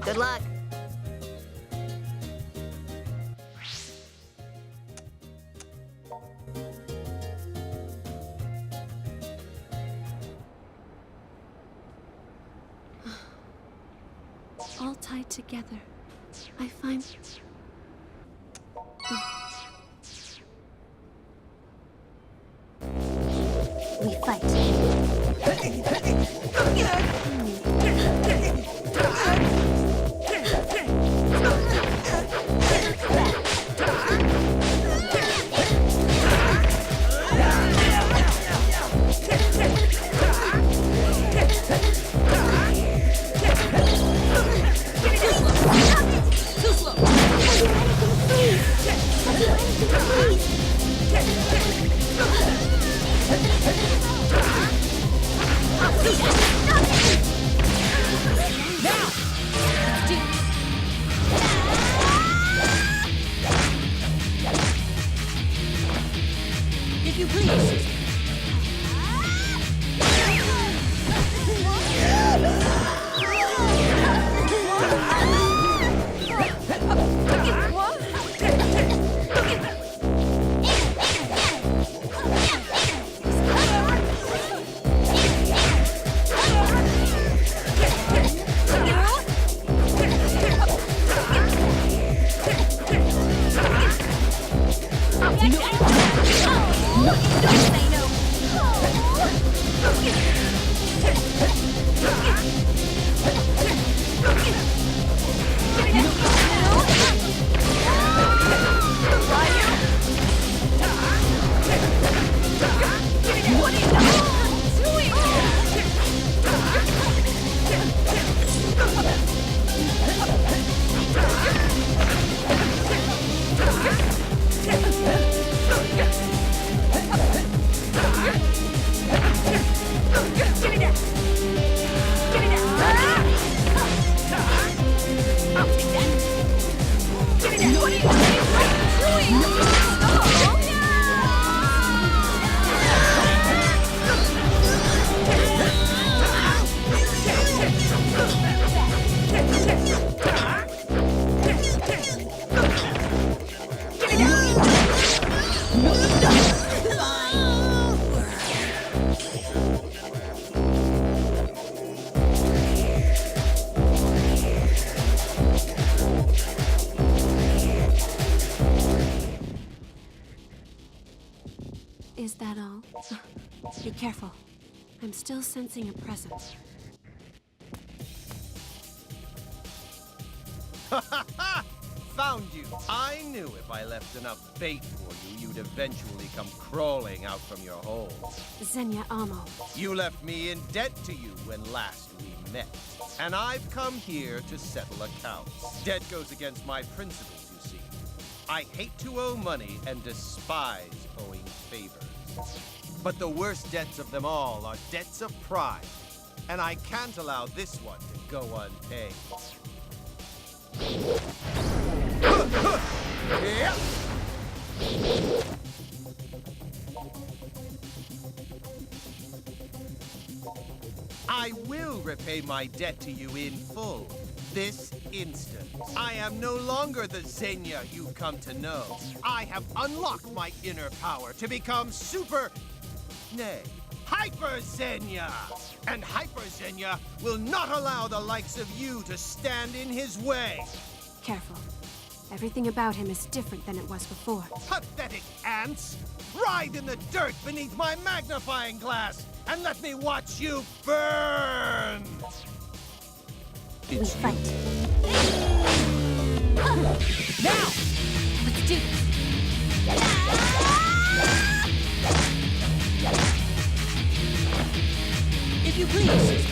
Good luck. All tied together, I find... We fight. If you please. Is that all? Be careful. I'm still sensing a presence. Ha ha ha! Found you! I knew if I left enough bait for you, you'd eventually come crawling out from your hole. Zenya Amo. You left me in debt to you when last we met. And I've come here to settle accounts. Debt goes against my principles, you see. I hate to owe money and despise owing favors. But the worst debts of them all are debts of pride. And I can't allow this one to go unpaid. I will repay my debt to you in full, this instant. I am no longer the Xenia you've come to know. I have unlocked my inner power to become Hyper Xenia! And Hyper Xenia will not allow the likes of you to stand in his way. Careful. Everything about him is different than it was before. Pathetic ants! Ride in the dirt beneath my magnifying glass and let me watch you burn! We fight. Now! Let's do this! If you please!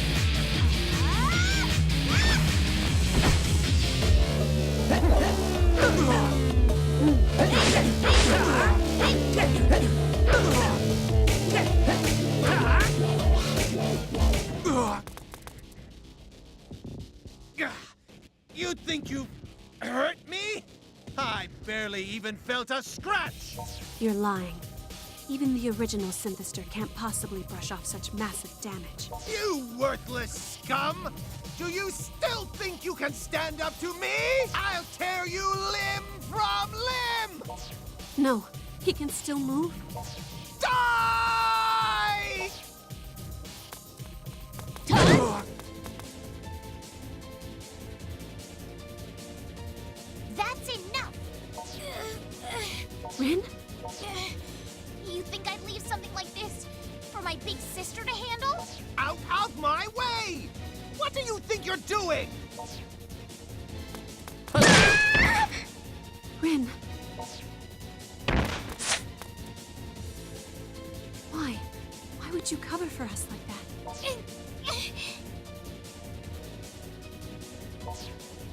You think you hurt me? I barely even felt a scratch! You're lying. Even the original Synthister can't possibly brush off such massive damage. You worthless scum! Do you still think you can stand up to me? I'll tear you limb from limb! No, he can still move. Die! That's enough! Rin? You think I'd leave something like this for my big sister to handle? Out of my way! What do you think you're doing? Rin. Why? Why would you cover for us like that?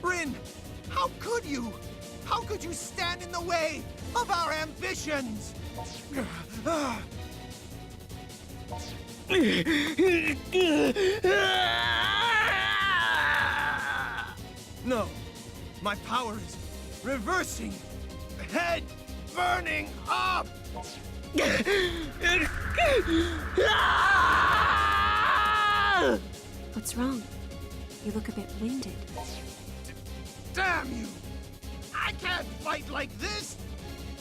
Rin, how could you? How could you stand in the way of our ambitions? No, my power is reversing, head burning up. What's wrong? You look a bit winded. Damn you! I can't fight like this!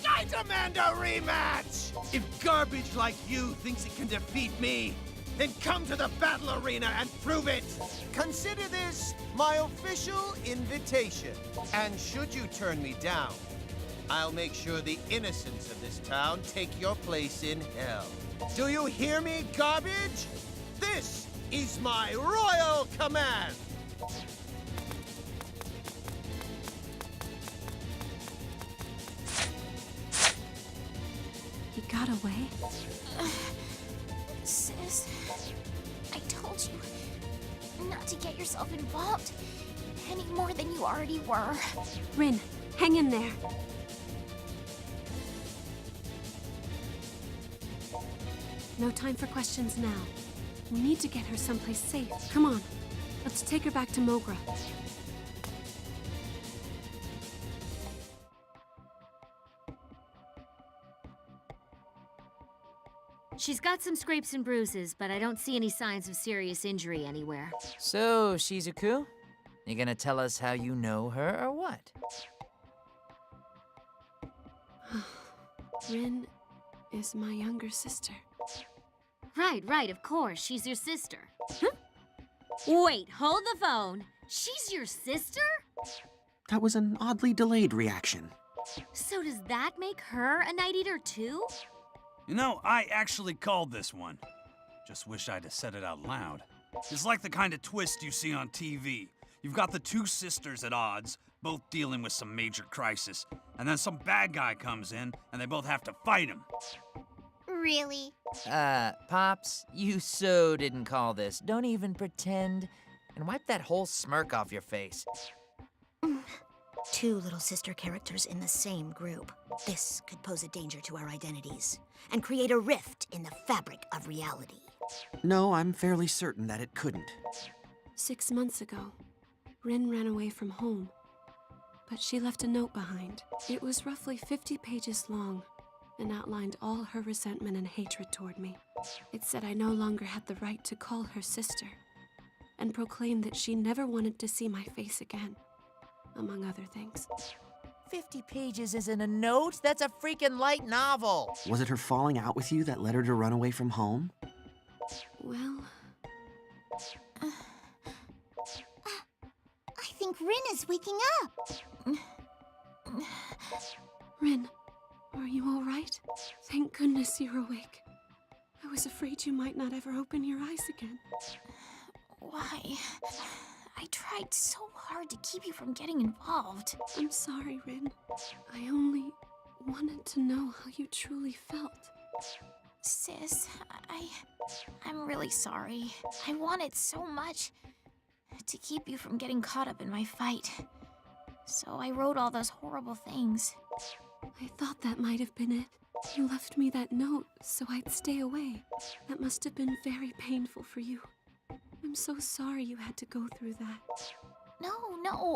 I demand a rematch! If garbage like you thinks it can defeat me, then come to the battle arena and prove it! Consider this my official invitation. And should you turn me down, I'll make sure the innocents of this town take your place in hell. Do you hear me, garbage? This is my royal command! He got away? Sis, I told you not to get yourself involved any more than you already were. Rin, hang in there. No time for questions now. We need to get her someplace safe. Come on, let's take her back to Mogra. She's got some scrapes and bruises, but I don't see any signs of serious injury anywhere. So, Shizuku, you gonna tell us how you know her or what? Rin is my younger sister. Right, of course. She's your sister. Huh? Wait, hold the phone. She's your sister? That was an oddly delayed reaction. So does that make her a Night Eater too? You know, I actually called this one. Just wish I'd have said it out loud. It's like the kind of twist you see on TV. You've got the two sisters at odds, both dealing with some major crisis, and then some bad guy comes in, and they both have to fight him. Really? Pops, you so didn't call this. Don't even pretend. And wipe that whole smirk off your face. Two little sister characters in the same group. This could pose a danger to our identities and create a rift in the fabric of reality. No, I'm fairly certain that it couldn't. 6 months ago, Rin ran away from home, but she left a note behind. It was roughly 50 pages long and outlined all her resentment and hatred toward me. It said I no longer had the right to call her sister, and proclaimed that she never wanted to see my face again, among other things. 50 pages isn't a note. That's a freaking light novel. Was it her falling out with you that led her to run away from home? Well, I think Rin is waking up. Rin, are you all right? Thank goodness you're awake. I was afraid you might not ever open your eyes again. Why? I tried so hard to keep you from getting involved. I'm sorry, Rin. I only wanted to know how you truly felt. Sis, I'm really sorry. I wanted so much to keep you from getting caught up in my fight. So I wrote all those horrible things. I thought that might have been it. You left me that note so I'd stay away. That must have been very painful for you. I'm so sorry you had to go through that. No,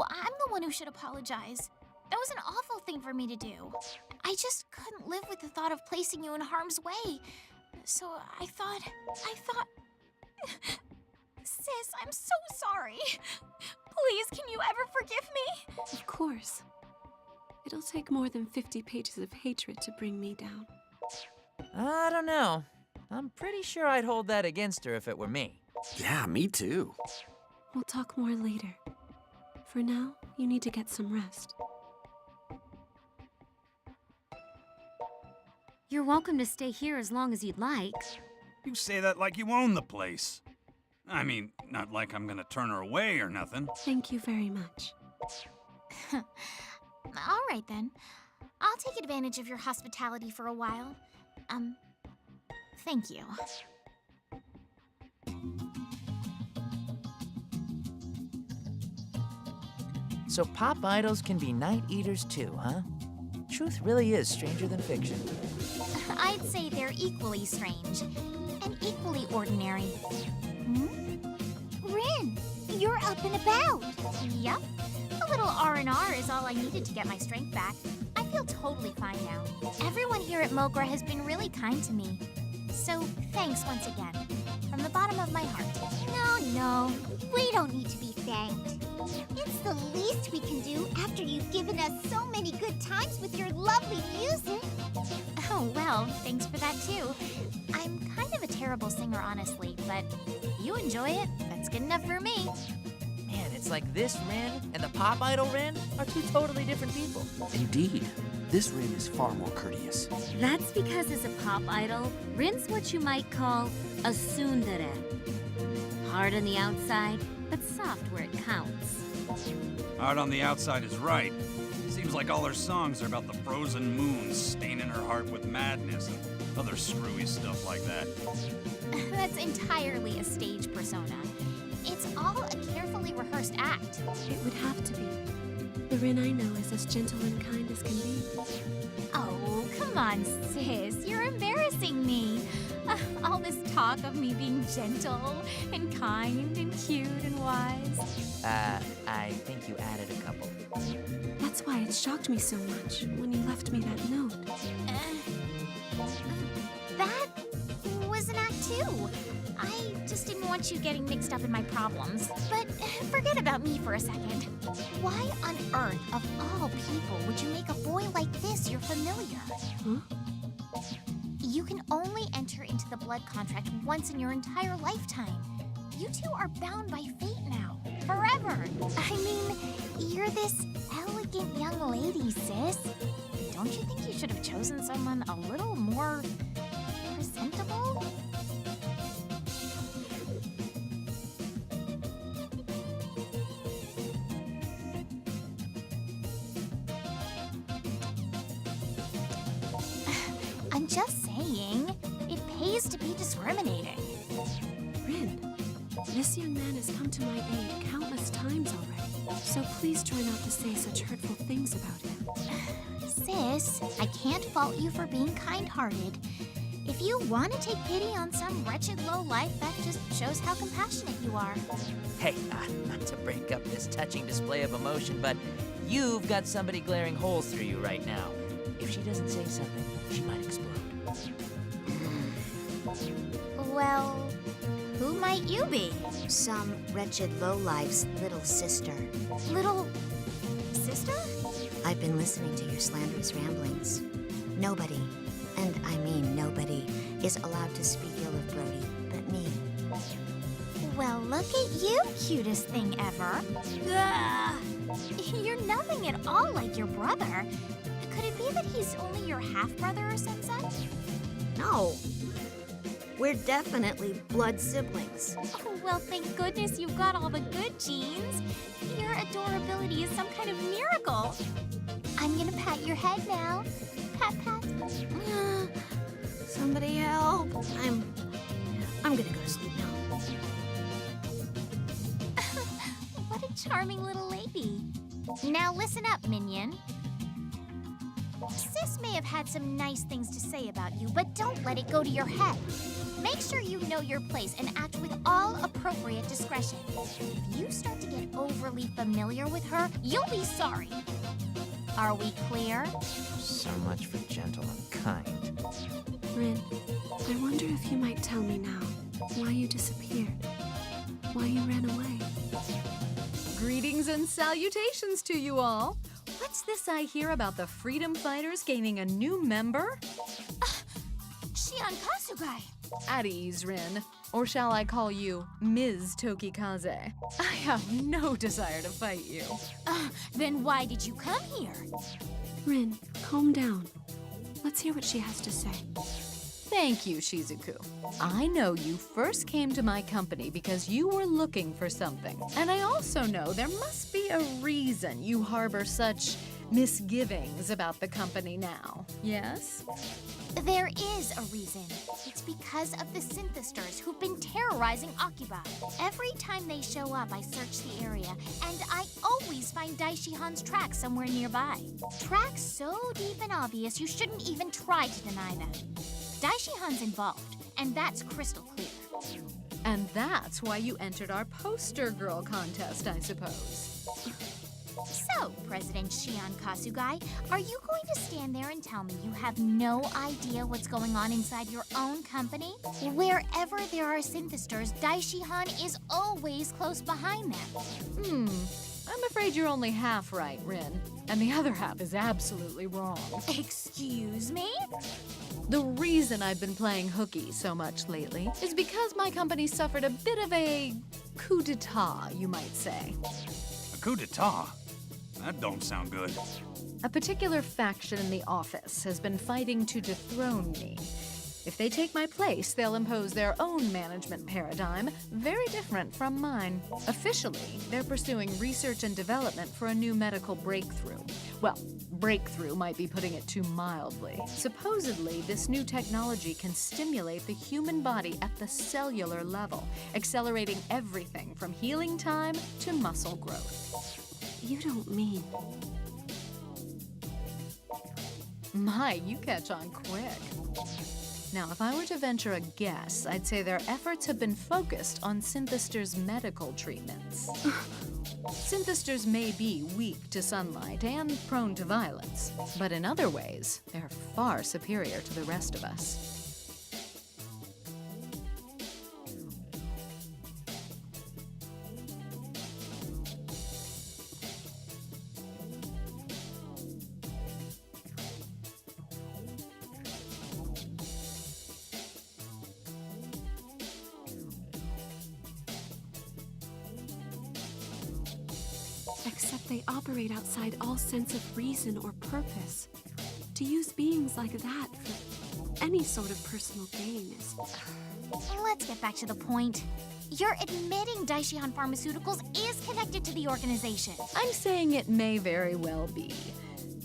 I'm the one who should apologize. That was an awful thing for me to do. I just couldn't live with the thought of placing you in harm's way. So I thought... Sis, I'm so sorry. Please, can you ever forgive me? Of course. It'll take more than 50 pages of hatred to bring me down. I don't know. I'm pretty sure I'd hold that against her if it were me. Yeah, me too. We'll talk more later. For now, you need to get some rest. You're welcome to stay here as long as you'd like. You say that like you own the place. I mean, not like I'm gonna turn her away or nothing. Thank you very much. All right then. I'll take advantage of your hospitality for a while. Thank you. So pop idols can be night eaters too, huh? Truth really is stranger than fiction. I'd say they're equally strange and equally ordinary. Rin, you're up and about. Yep. A little R&R is all I needed to get my strength back. I feel totally fine now. Everyone here at Mogra has been really kind to me. So thanks once again. From the bottom of my heart. No, we don't need to be thanked. It's the least we can do after you've given us so many good times with your lovely music. Oh, well, thanks for that too. I'm kind of a terrible singer, honestly, but you enjoy it, that's good enough for me. Man, it's like this Rin and the pop idol Rin are two totally different people. Indeed. This Rin is far more courteous. That's because as a pop idol, Rin's what you might call a tsundere. Hard on the outside, but soft where it counts. Hard on the outside is right. Seems like all her songs are about the frozen moon staining her heart with madness and other screwy stuff like that. That's entirely a stage persona. It's all a carefully rehearsed act. It would have to be. The Rin I know is as gentle and kind as can be. Oh, come on, sis. You're embarrassing me. All this talk of me being gentle and kind and cute and wise. I think you added a couple. That's why it shocked me so much when you left me that note. That was an act too. I just didn't want you getting mixed up in my problems. But forget about me for a second. Why on earth, of all people, would you make a boy like this your familiar? Huh? You can only enter into the blood contract once in your entire lifetime. You two are bound by fate now, forever. I mean, you're this elegant young lady, sis. Don't you think you should have chosen someone a little more I'm just saying, it pays to be discriminating. Rin, this young man has come to my aid countless times already, so please try not to say such hurtful things about him. Sis, I can't fault you for being kind-hearted. If you want to take pity on some wretched lowlife, that just shows how compassionate you are. Hey, not to break up this touching display of emotion, but you've got somebody glaring holes through you right now. If she doesn't say something, she might explode. Well, who might you be? Some wretched lowlife's little sister. Little sister? I've been listening to your slanderous ramblings. Nobody, and I mean nobody, is allowed to speak ill of Brody but me. Well, look at you, cutest thing ever. Ugh. You're nothing at all like your brother. Could it be that he's only your half-brother or some such? No. We're definitely blood siblings. Oh, well, thank goodness you've got all the good genes. Your adorability is some kind of miracle. I'm gonna pat your head now. Pat, pat. Somebody help. I'm gonna go to sleep now. What a charming little lady. Now listen up, minion. Sis may have had some nice things to say about you, but don't let it go to your head. Make sure you know your place and act with all appropriate discretion. If you start to get overly familiar with her, you'll be sorry. Are we clear? So much for gentle and kind. Rin, I wonder if you might tell me now why you disappeared, why you ran away. Greetings and salutations to you all. What's this I hear about the freedom fighters gaining a new member? Shion Kasugai. At ease, Rin. Or shall I call you Ms. Tokikaze? I have no desire to fight you. Then why did you come here? Rin, calm down. Let's hear what she has to say. Thank you, Shizuku. I know you first came to my company because you were looking for something. And I also know there must be a reason you harbor such misgivings about the company now. Yes? There is a reason. It's because of the Synthisters who've been terrorizing Akiba. Every time they show up, I search the area, and I always find Daishihan's tracks somewhere nearby. Tracks so deep and obvious you shouldn't even try to deny them. Daishihan's involved, and that's crystal clear. And that's why you entered our poster girl contest, I suppose. So, President Shion Kasugai, are you going to stand there and tell me you have no idea what's going on inside your own company? Wherever there are Synthisters, Daishihan is always close behind them. I'm afraid you're only half right, Rin. And the other half is absolutely wrong. Excuse me? The reason I've been playing hooky so much lately is because my company suffered a bit of a coup d'etat, you might say. A coup d'etat? That don't sound good. A particular faction in the office has been fighting to dethrone me. If they take my place, they'll impose their own management paradigm, very different from mine. Officially, they're pursuing research and development for a new medical breakthrough. Well, breakthrough might be putting it too mildly. Supposedly, this new technology can stimulate the human body at the cellular level, accelerating everything from healing time to muscle growth. You don't mean... My, you catch on quick. Now, if I were to venture a guess, I'd say their efforts have been focused on Synthisters' medical treatments. Synthisters may be weak to sunlight and prone to violence, but in other ways, they're far superior to the rest of us. Except they operate outside all sense of reason or purpose. To use beings like that for any sort of personal gain is... Let's get back to the point. You're admitting Daishihan Pharmaceuticals is connected to the organization. I'm saying it may very well be.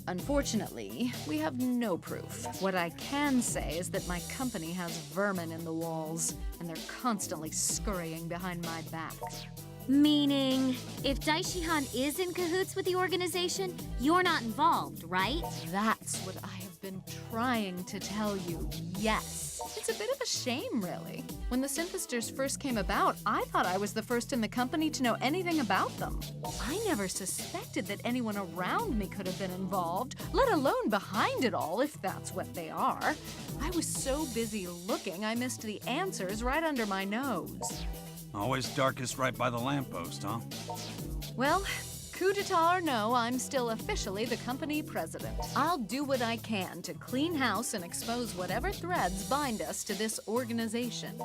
Unfortunately, we have no proof. What I can say is that my company has vermin in the walls, and they're constantly scurrying behind my back. Meaning, if Daishihan is in cahoots with the organization, you're not involved, right? That's what I have been trying to tell you, yes. It's a bit of a shame, really. When the Synthisters first came about, I thought I was the first in the company to know anything about them. I never suspected that anyone around me could have been involved, let alone behind it all, if that's what they are. I was so busy looking, I missed the answers right under my nose. Always darkest right by the lamppost, huh? Well, coup d'etat or no, I'm still officially the company president. I'll do what I can to clean house and expose whatever threads bind us to this organization.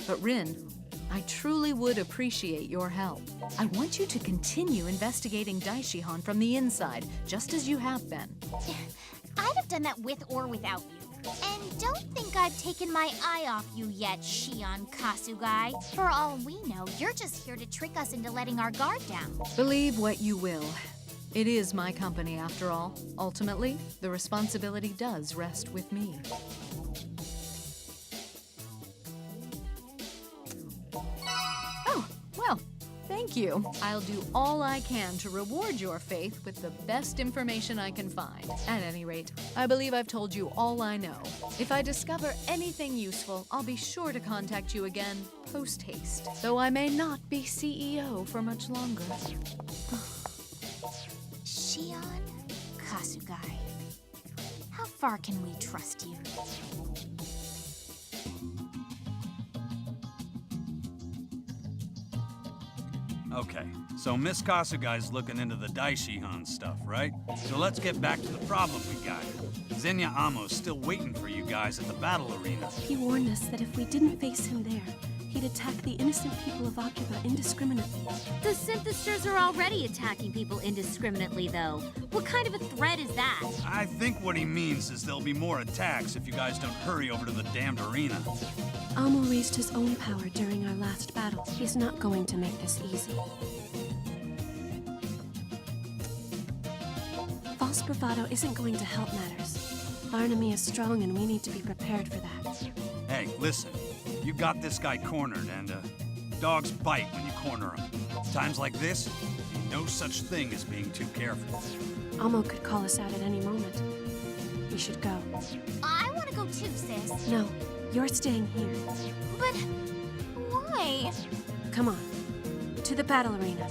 But Rin, I truly would appreciate your help. I want you to continue investigating Daishihan from the inside, just as you have been. I'd have done that with or without you. And don't think I've taken my eye off you yet, Shion Kasugai. For all we know, you're just here to trick us into letting our guard down. Believe what you will. It is my company, after all. Ultimately, the responsibility does rest with me. Oh, well, thank you. I'll do all I can to reward your faith with the best information I can find. At any rate, I believe I've told you all I know. If I discover anything useful, I'll be sure to contact you again post-haste, though I may not be CEO for much longer. Shion Kasugai. How far can we trust you? Okay, so Miss Kasugai's looking into the Daishihan stuff, right? So let's get back to the problem we got. Zenya Amo's still waiting for you guys at the battle arena. He warned us that if we didn't face him there, he'd attack the innocent people of Akiba indiscriminately. The Synthisters are already attacking people indiscriminately, though. What kind of a threat is that? I think what he means is there'll be more attacks if you guys don't hurry over to the damned arena. Amo raised his own power during our last battle. He's not going to make this easy. False bravado isn't going to help matters. Our enemy is strong and we need to be prepared for that. Hey, listen. You got this guy cornered, and dogs bite when you corner him. Times like this, no such thing as being too careful. Amo could call us out at any moment. We should go. I want to go too, sis. No, you're staying here. But why? Come on, to the battle arena.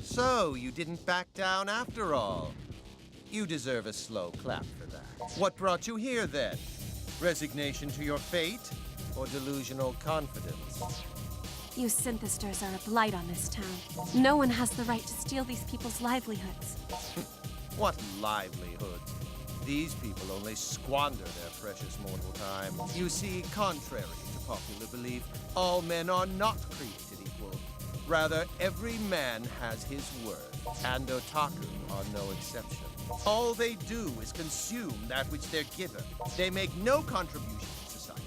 So, you didn't back down after all. You deserve a slow clap for that. What brought you here, then? Resignation to your fate, or delusional confidence? You Synthisters are a blight on this town. No one has the right to steal these people's livelihoods. What livelihood? These people only squander their precious mortal time. You see, contrary to popular belief, all men are not created equal. Rather, every man has his worth, and otaku are no exception. All they do is consume that which they're given. They make no contribution to society.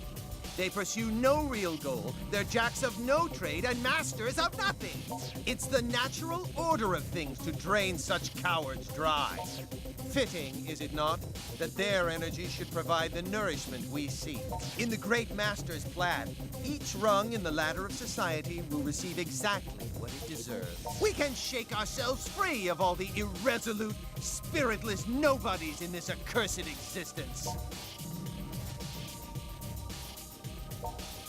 They pursue no real goal, they're jacks of no trade and masters of nothing. It's the natural order of things to drain such cowards dry. Fitting, is it not, that their energy should provide the nourishment we seek. In the great master's plan, each rung in the ladder of society will receive exactly what it deserves. We can shake ourselves free of all the irresolute, spiritless nobodies in this accursed existence.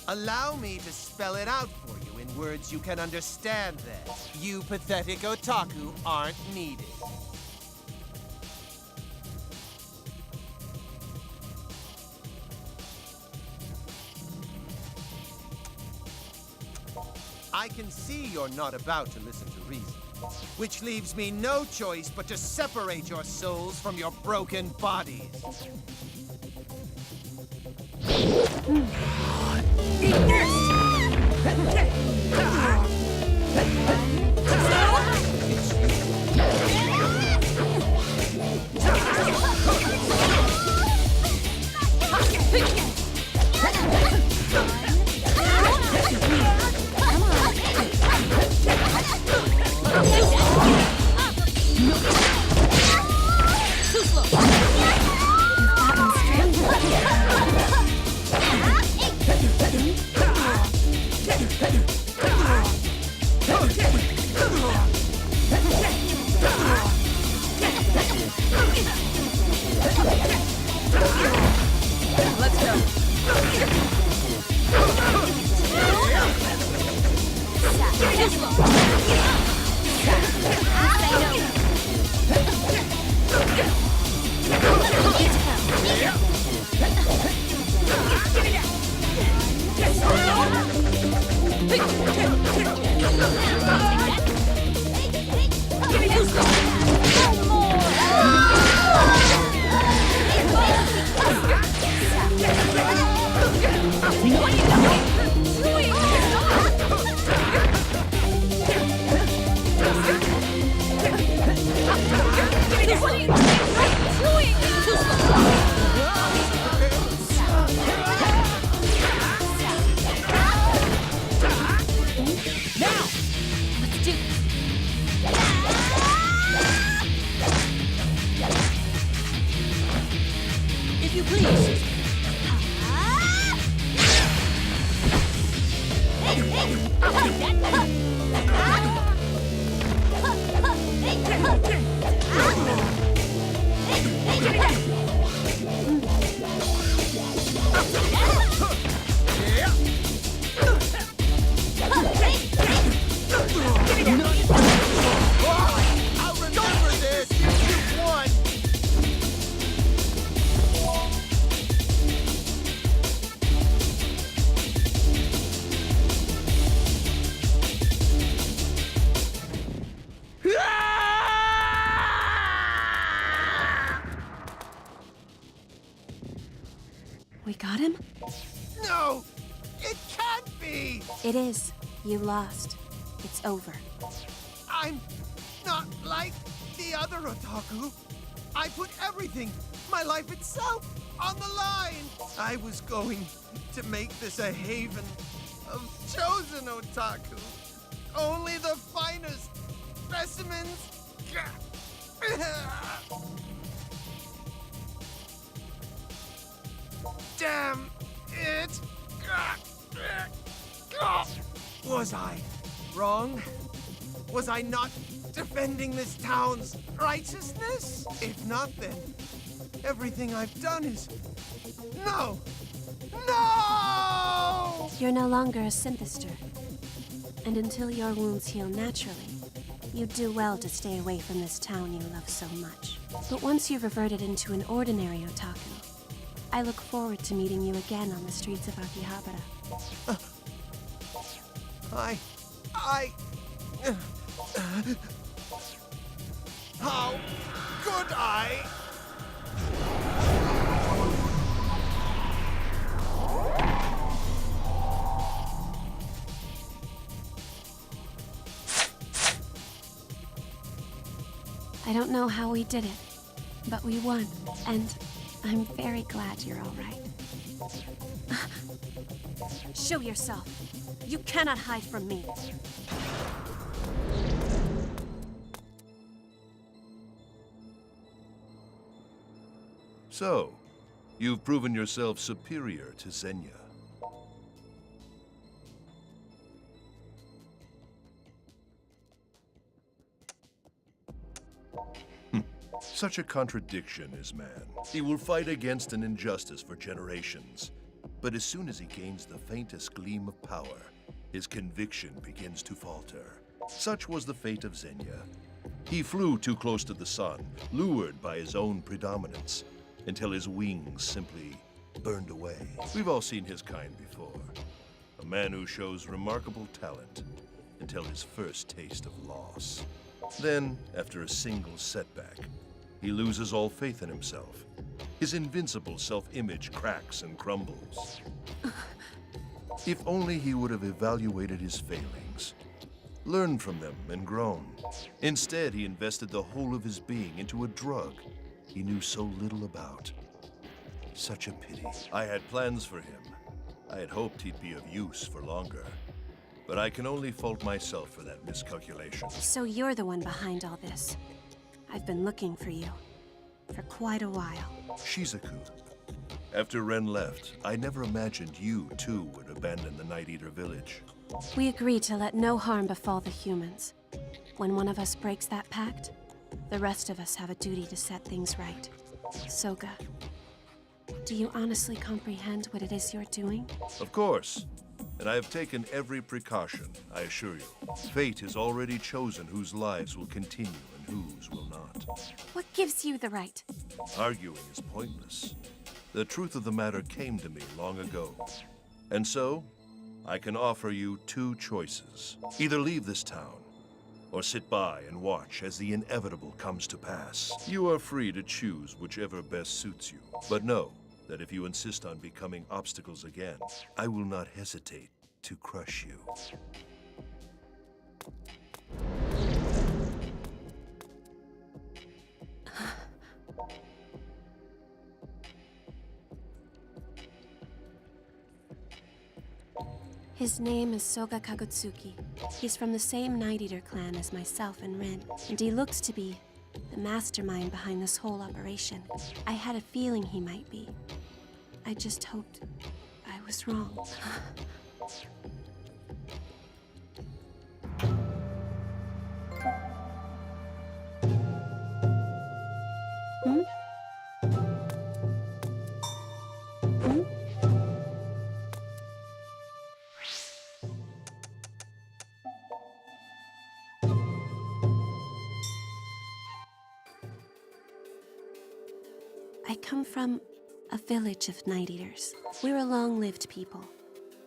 Allow me to spell it out for you in words you can understand then. You pathetic otaku aren't needed. I can see you're not about to listen to reason, which leaves me no choice but to separate your souls from your broken bodies. We got him? No! It can't be! It is. You lost. It's over. I'm not like the other otaku. I put everything, my life itself, on the line. I was going to make this a haven of chosen otaku. Only the finest specimens. Damn it! Was I wrong? Was I not defending this town's righteousness? If not, then everything I've done is... No! No! You're no longer a Synthister. And until your wounds heal naturally, you'd do well to stay away from this town you love so much. But once you've reverted into an ordinary otaku, I look forward to meeting you again on the streets of Akihabara. How could I? I don't know how we did it, but we won, and I'm very glad you're all right. Show yourself. You cannot hide from me. So, you've proven yourself superior to Xenia. Such a contradiction is man. He will fight against an injustice for generations, but as soon as he gains the faintest gleam of power, his conviction begins to falter. Such was the fate of Xenia. He flew too close to the sun, lured by his own predominance, until his wings simply burned away. We've all seen his kind before. A man who shows remarkable talent until his first taste of loss. Then, after a single setback, he loses all faith in himself. His invincible self-image cracks and crumbles. If only he would have evaluated his failings, learned from them and grown. Instead, he invested the whole of his being into a drug he knew so little about. Such a pity. I had plans for him. I had hoped he'd be of use for longer. But I can only fault myself for that miscalculation. So you're the one behind all this. I've been looking for you for quite a while. Shizuku, after Ren left, I never imagined you too would abandon the Night Eater village. We agreed to let no harm befall the humans. When one of us breaks that pact, the rest of us have a duty to set things right. Soga, do you honestly comprehend what it is you're doing? Of course. And I have taken every precaution, I assure you. Fate has already chosen whose lives will continue and whose will not. What gives you the right? Arguing is pointless. The truth of the matter came to me long ago. And so, I can offer you two choices. Either leave this town, or sit by and watch as the inevitable comes to pass. You are free to choose whichever best suits you. But know that if you insist on becoming obstacles again, I will not hesitate to crush you. His name is Soga Kagutsuki. He's from the same Night Eater clan as myself and Rin, and he looks to be the mastermind behind this whole operation. I had a feeling he might be. I just hoped I was wrong. I come from a village of Night Eaters. We're a long-lived people,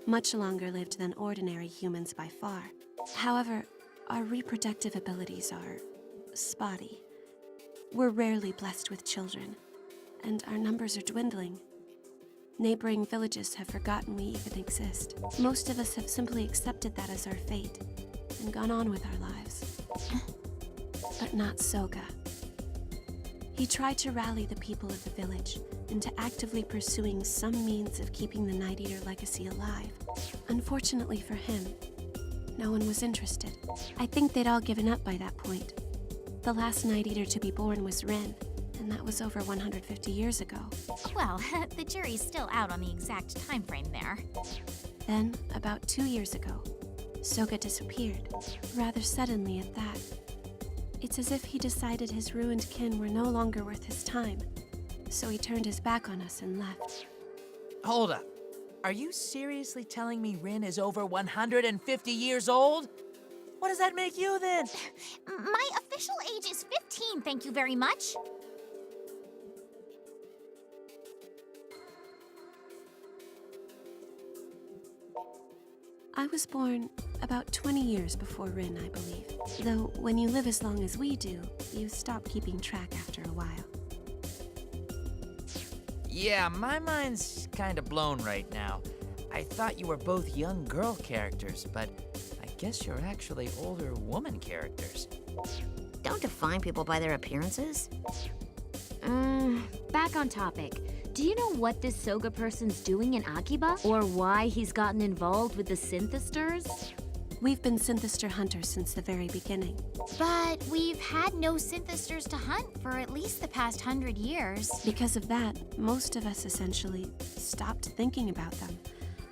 much longer lived than ordinary humans by far. However, our reproductive abilities are spotty. We're rarely blessed with children, and our numbers are dwindling. Neighboring villages have forgotten we even exist. Most of us have simply accepted that as our fate and gone on with our lives. But not Soga. He tried to rally the people of the village into actively pursuing some means of keeping the Night Eater legacy alive. Unfortunately for him, no one was interested. I think they'd all given up by that point. The last Night Eater to be born was Ren, and that was over 150 years ago. Well, the jury's still out on the exact time frame there. Then, about 2 years ago, Soga disappeared, rather suddenly at that. It's as if he decided his ruined kin were no longer worth his time, so he turned his back on us and left. Hold up. Are you seriously telling me Rin is over 150 years old? What does that make you then? My official age is 15, thank you very much. I was born about 20 years before Rin, I believe. Though, when you live as long as we do, you stop keeping track after a while. Yeah, my mind's kind of blown right now. I thought you were both young girl characters, but I guess you're actually older woman characters. Don't define people by their appearances. Back on topic. Do you know what this Soga person's doing in Akiba? Or why he's gotten involved with the Synthisters? We've been Synthister hunters since the very beginning. But we've had no Synthisters to hunt for at least the past 100 years. Because of that, most of us essentially stopped thinking about them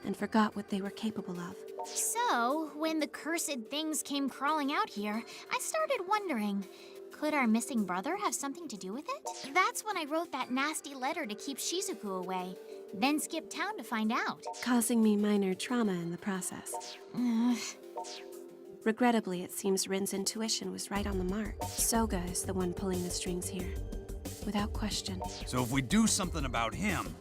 and forgot what they were capable of. So, when the cursed things came crawling out here, I started wondering, could our missing brother have something to do with it? That's when I wrote that nasty letter to keep Shizuku away, then skipped town to find out. Causing me minor trauma in the process. Regrettably, it seems Rin's intuition was right on the mark. Soga is the one pulling the strings here, without question. So if we do something about him,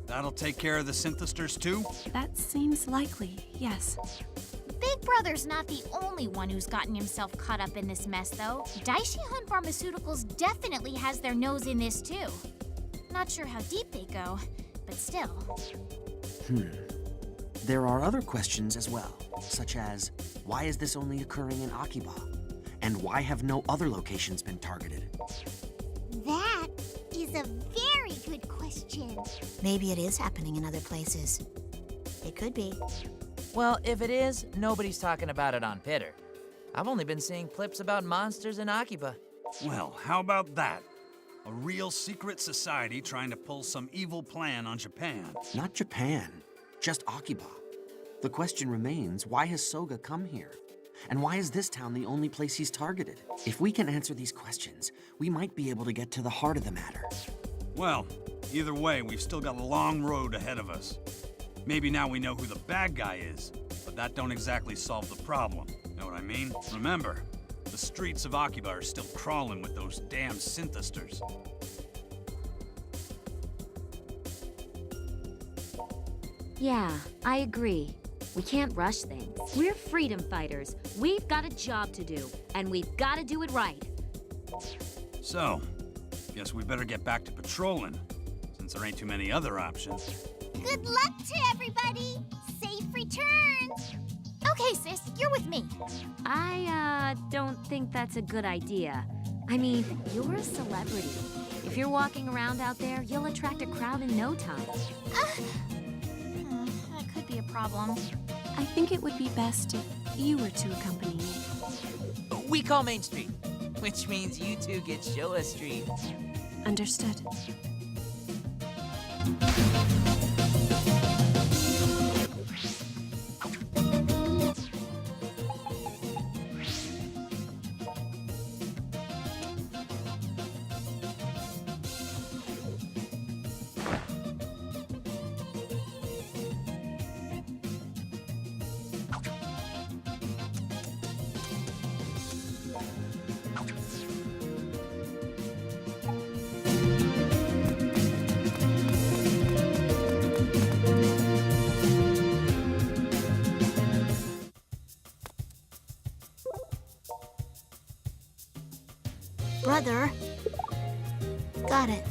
that'll take care of the Synthisters too? That seems likely, yes. Big Brother's not the only one who's gotten himself caught up in this mess, though. Daishihan Pharmaceuticals definitely has their nose in this, too. Not sure how deep they go, but still. There are other questions as well, such as, why is this only occurring in Akiba? And why have no other locations been targeted? That is a very good question. Maybe it is happening in other places. It could be. Well, if it is, nobody's talking about it on Pitter. I've only been seeing clips about monsters in Akiba. Well, how about that? A real secret society trying to pull some evil plan on Japan. Not Japan, just Akiba. The question remains, why has Soga come here? And why is this town the only place he's targeted? If we can answer these questions, we might be able to get to the heart of the matter. Well, either way, we've still got a long road ahead of us. Maybe now we know who the bad guy is, but that don't exactly solve the problem. Know what I mean? Remember, the streets of Akiba are still crawling with those damn Synthisters. Yeah, I agree. We can't rush things. We're freedom fighters. We've got a job to do, and we've got to do it right. So, guess we better get back to patrolling, since there ain't too many other options. Good luck to everybody. Safe returns. Okay, sis, you're with me. I, don't think that's a good idea. I mean, you're a celebrity. If you're walking around out there, you'll attract a crowd in no time. That could be a problem. I think it would be best if you were to accompany me. We call Main Street, which means you two get Showa Street. Understood. Brother. Got it.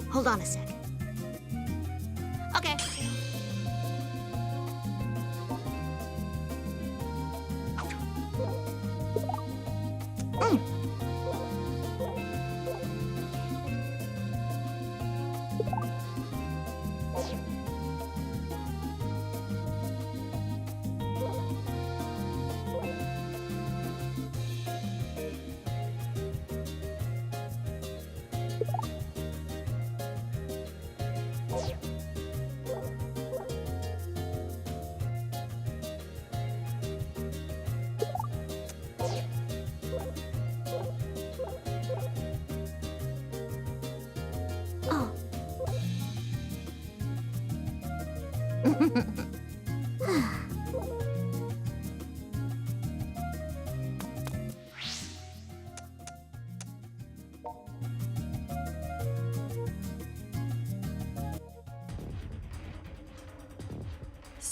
Hold on a sec. Okay.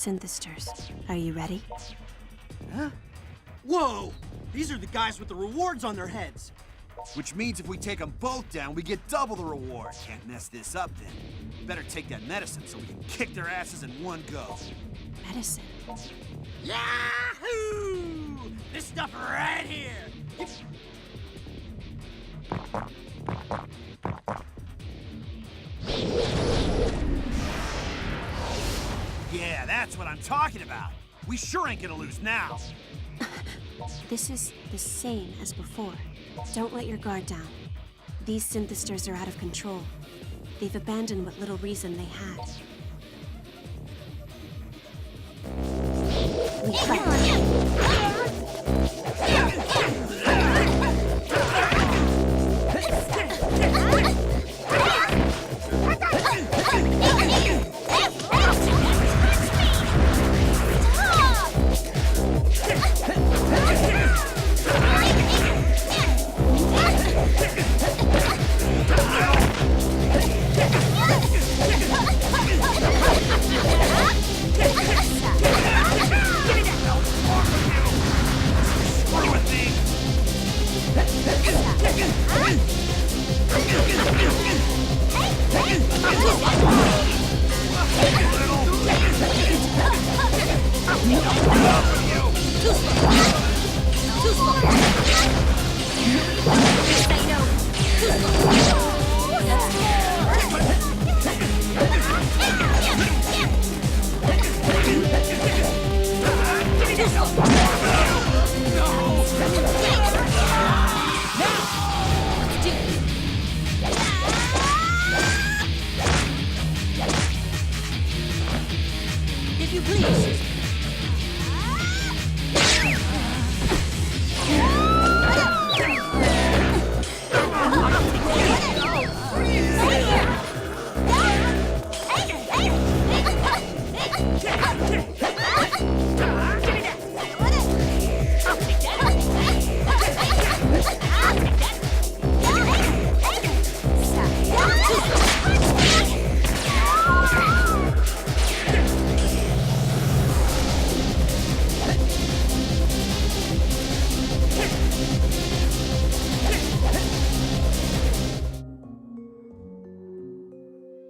Synthisters. Are you ready? Huh? Whoa! These are the guys with the rewards on their heads. Which means if we take them both down, we get double the reward. Can't mess this up then. Better take that medicine so we can kick their asses in one go. Medicine? Yahoo! This stuff right here! Yeah, that's what I'm talking about. We sure ain't gonna lose now. This is the same as before. Don't let your guard down. These Synthisters are out of control. They've abandoned what little reason they had. We fight.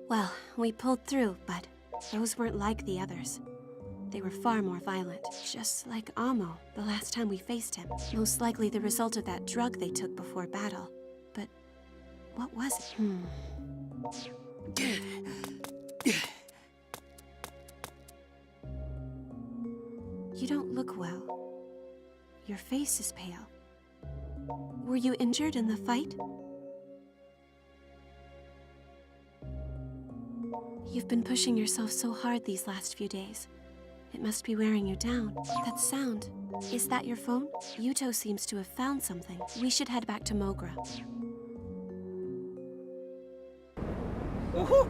Well, we pulled through, but those weren't like the others. They were far more violent, just like Amo the last time we faced him. Most likely the result of that drug they took before battle. But what was it? You don't look well. Your face is pale. Were you injured in the fight? You've been pushing yourself so hard these last few days. It must be wearing you down. That sound, is that your phone? Yuto seems to have found something. We should head back to Mogra. Woohoo!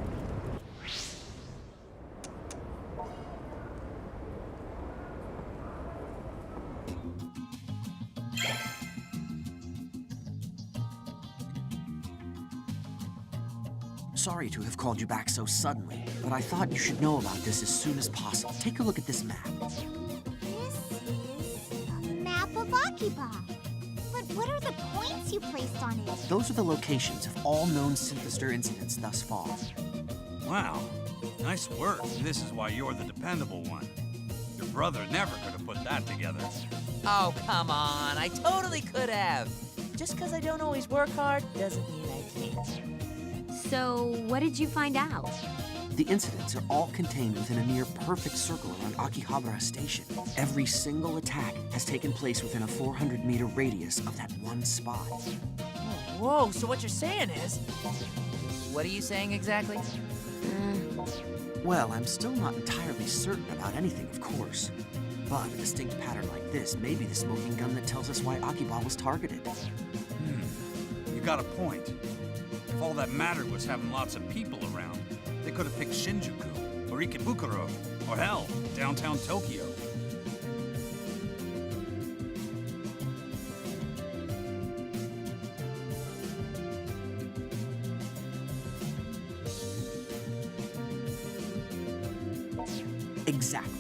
Sorry to have called you back so suddenly, but I thought you should know about this as soon as possible. Take a look at this map. This is a map of Akiba. But what are the points you placed on it? Those are the locations of all known Synthister incidents thus far. Wow, nice work. This is why you're the dependable one. Your brother never could have put that together. Oh, come on. I totally could have. Just because I don't always work hard doesn't mean I can't. So, what did you find out? The incidents are all contained within a near-perfect circle around Akihabara Station. Every single attack has taken place within a 400-meter radius of that one spot. Whoa, so what you're saying is... What are you saying exactly? Well, I'm still not entirely certain about anything, of course. But a distinct pattern like this may be the smoking gun that tells us why Akiba was targeted. You got a point. If all that mattered was having lots of people around, they could have picked Shinjuku, or Ikebukuro, or hell, downtown Tokyo. Exactly.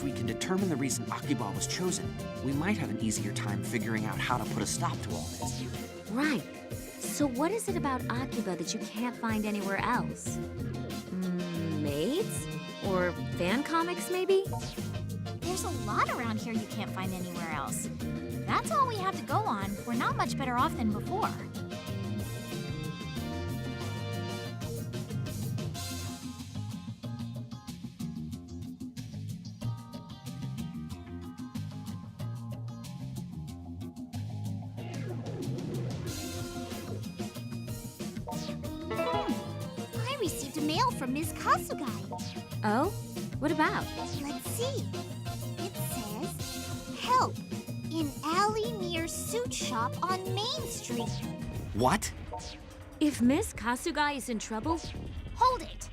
we can determine the reason Akiba was chosen, we might have an easier time figuring out how to put a stop to all this. Right. So what is it about Akiba that you can't find anywhere else? Maids? Or fan comics, maybe? There's a lot around here you can't find anywhere else. That's all we have to go on. We're not much better off than before. I received a mail from Ms. Kasugai. Oh? What about? Let's see. It says, help, in alley near suit shop on Main Street. What? If Miss Kasugai is in trouble? Hold it!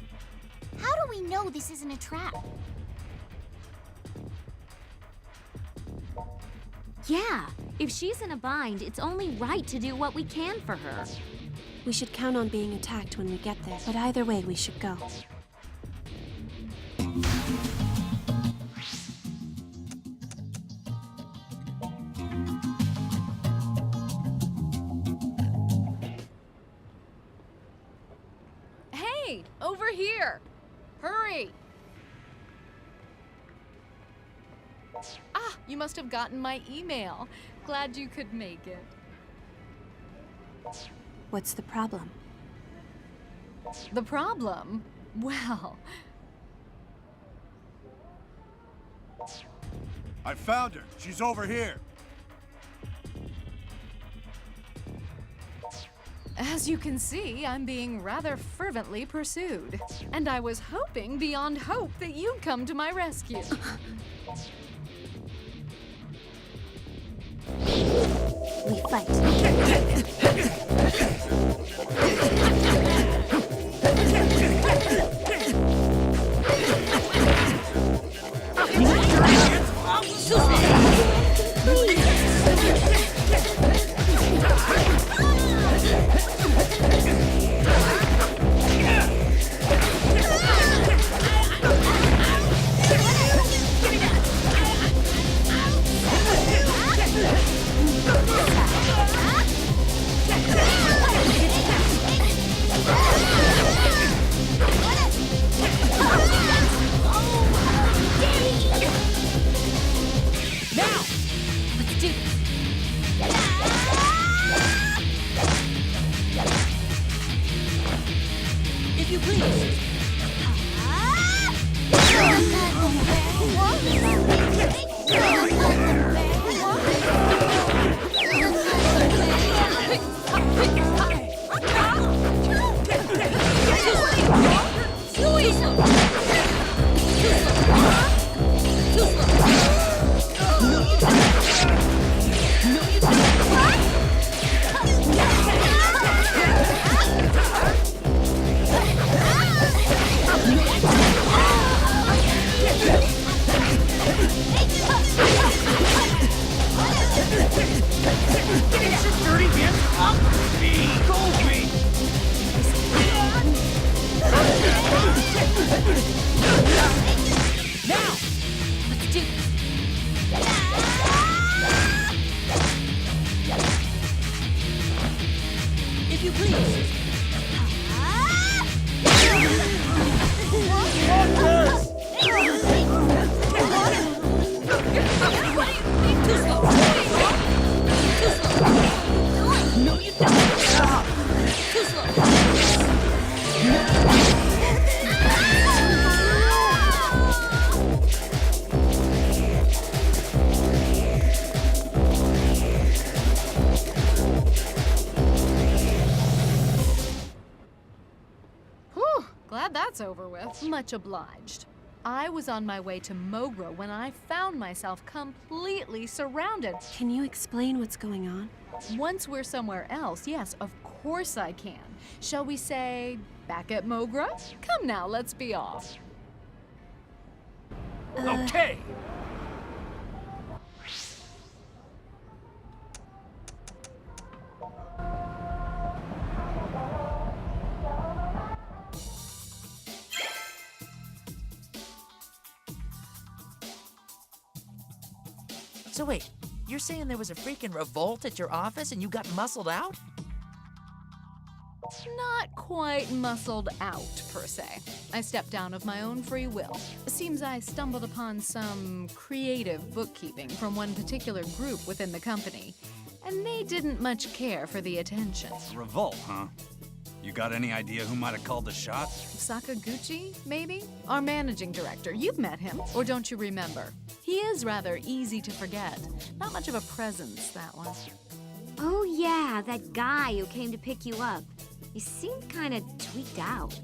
How do we know this isn't a trap? Yeah, if she's in a bind, it's only right to do what we can for her. We should count on being attacked when we get there, but either way, we should go. Hey, over here! Hurry! Ah, you must have gotten my email. Glad you could make it. What's the problem? The problem? Well... I found her. She's over here. As you can see, I'm being rather fervently pursued. And I was hoping beyond hope that you'd come to my rescue. We fight. That's over with. Much obliged. I was on my way to Mogra when I found myself completely surrounded. Can you explain what's going on? Once we're somewhere else, yes, of course I can. Shall we say, back at Mogra? Come now, let's be off. Okay! So wait, you're saying there was a freaking revolt at your office and you got muscled out? Not quite muscled out, per se. I stepped down of my own free will. Seems I stumbled upon some creative bookkeeping from one particular group within the company, and they didn't much care for the attention. Revolt, huh? You got any idea who might have called the shots? Sakaguchi, maybe? Our managing director. You've met him, or don't you remember? He is rather easy to forget. Not much of a presence, that one. Oh yeah, that guy who came to pick you up. He seemed kind of tweaked out.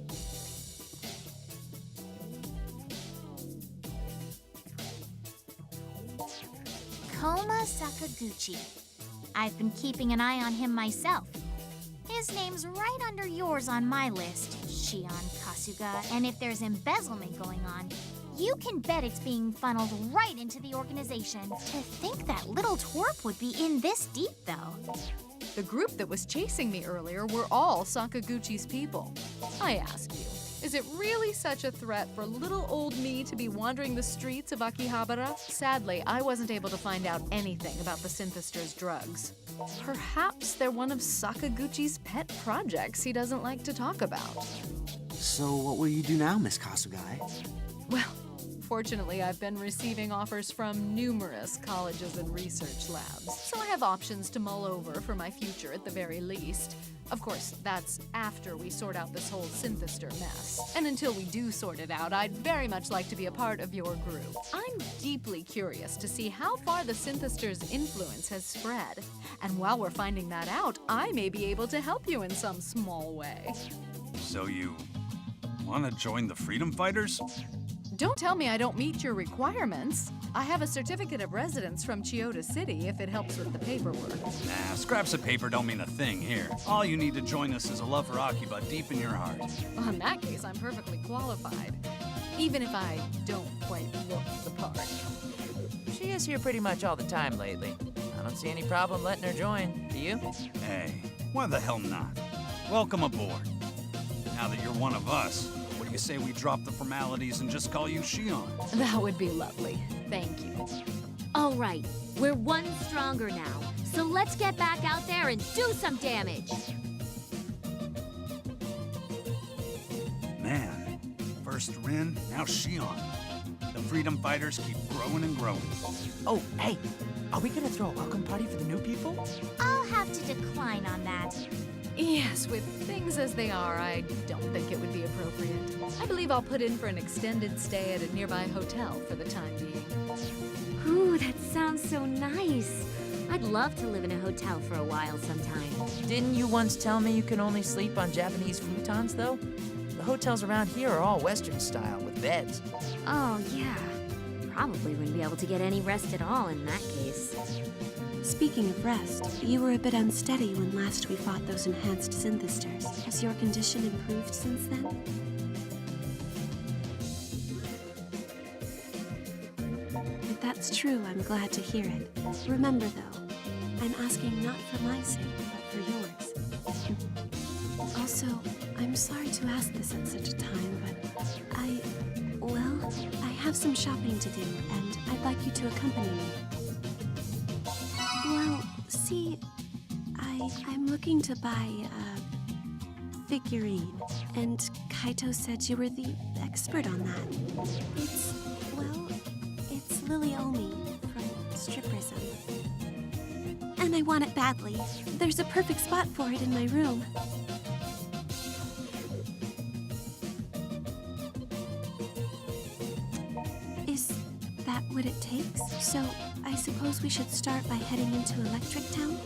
Koma Sakaguchi. I've been keeping an eye on him myself. His name's right under yours on my list, Shion Kasuga. And if there's embezzlement going on, you can bet it's being funneled right into the organization. To think that little twerp would be in this deep, though. The group that was chasing me earlier were all Sakaguchi's people. I ask you, is it really such a threat for little old me to be wandering the streets of Akihabara? Sadly, I wasn't able to find out anything about the Synthisters' drugs. Perhaps they're one of Sakaguchi's pet projects he doesn't like to talk about. So what will you do now, Miss Kasugai? Well, fortunately, I've been receiving offers from numerous colleges and research labs, so I have options to mull over for my future at the very least. Of course, that's after we sort out this whole Synthister mess. And until we do sort it out, I'd very much like to be a part of your group. I'm deeply curious to see how far the Synthisters' influence has spread. And while we're finding that out, I may be able to help you in some small way. So you want to join the Freedom Fighters? Don't tell me I don't meet your requirements. I have a certificate of residence from Chiyoda City if it helps with the paperwork. Nah, scraps of paper don't mean a thing here. All you need to join us is a love for Akiba deep in your heart. Well, in that case, I'm perfectly qualified. Even if I don't quite look the part. She is here pretty much all the time lately. I don't see any problem letting her join. Do you? Hey, why the hell not? Welcome aboard. Now that you're one of us, what do you say we drop the formalities and just call you Shion? That would be lovely. Thank you. All right, we're one stronger now, so let's get back out there and do some damage. Man, first Rin, now Shion. The Freedom Fighters keep growing and growing. Oh, hey, are we gonna throw a welcome party for the new people? I'll have to decline on that. Yes, with things as they are, I don't think it would be appropriate. I believe I'll put in for an extended stay at a nearby hotel for the time being. Ooh, that sounds so nice. I'd love to live in a hotel for a while sometime. Didn't you once tell me you can only sleep on Japanese futons, though? The hotels around here are all Western style with beds. Oh, yeah. Probably wouldn't be able to get any rest at all in that case. Speaking of rest, you were a bit unsteady when last we fought those enhanced Synthisters. Has your condition improved since then? If that's true, I'm glad to hear it. Remember, though, I'm asking not for my sake, but for yours. Also, I'm sorry to ask this at such a time, but I have some shopping to do, and I'd like you to accompany me. Well, see, I'm looking to buy a figurine, and Kaito said you were the expert on that. It's Lily Omi from Striprism. And I want it badly. There's a perfect spot for it in my room. Is that what it takes? So, I suppose we should start by heading into Electric Town?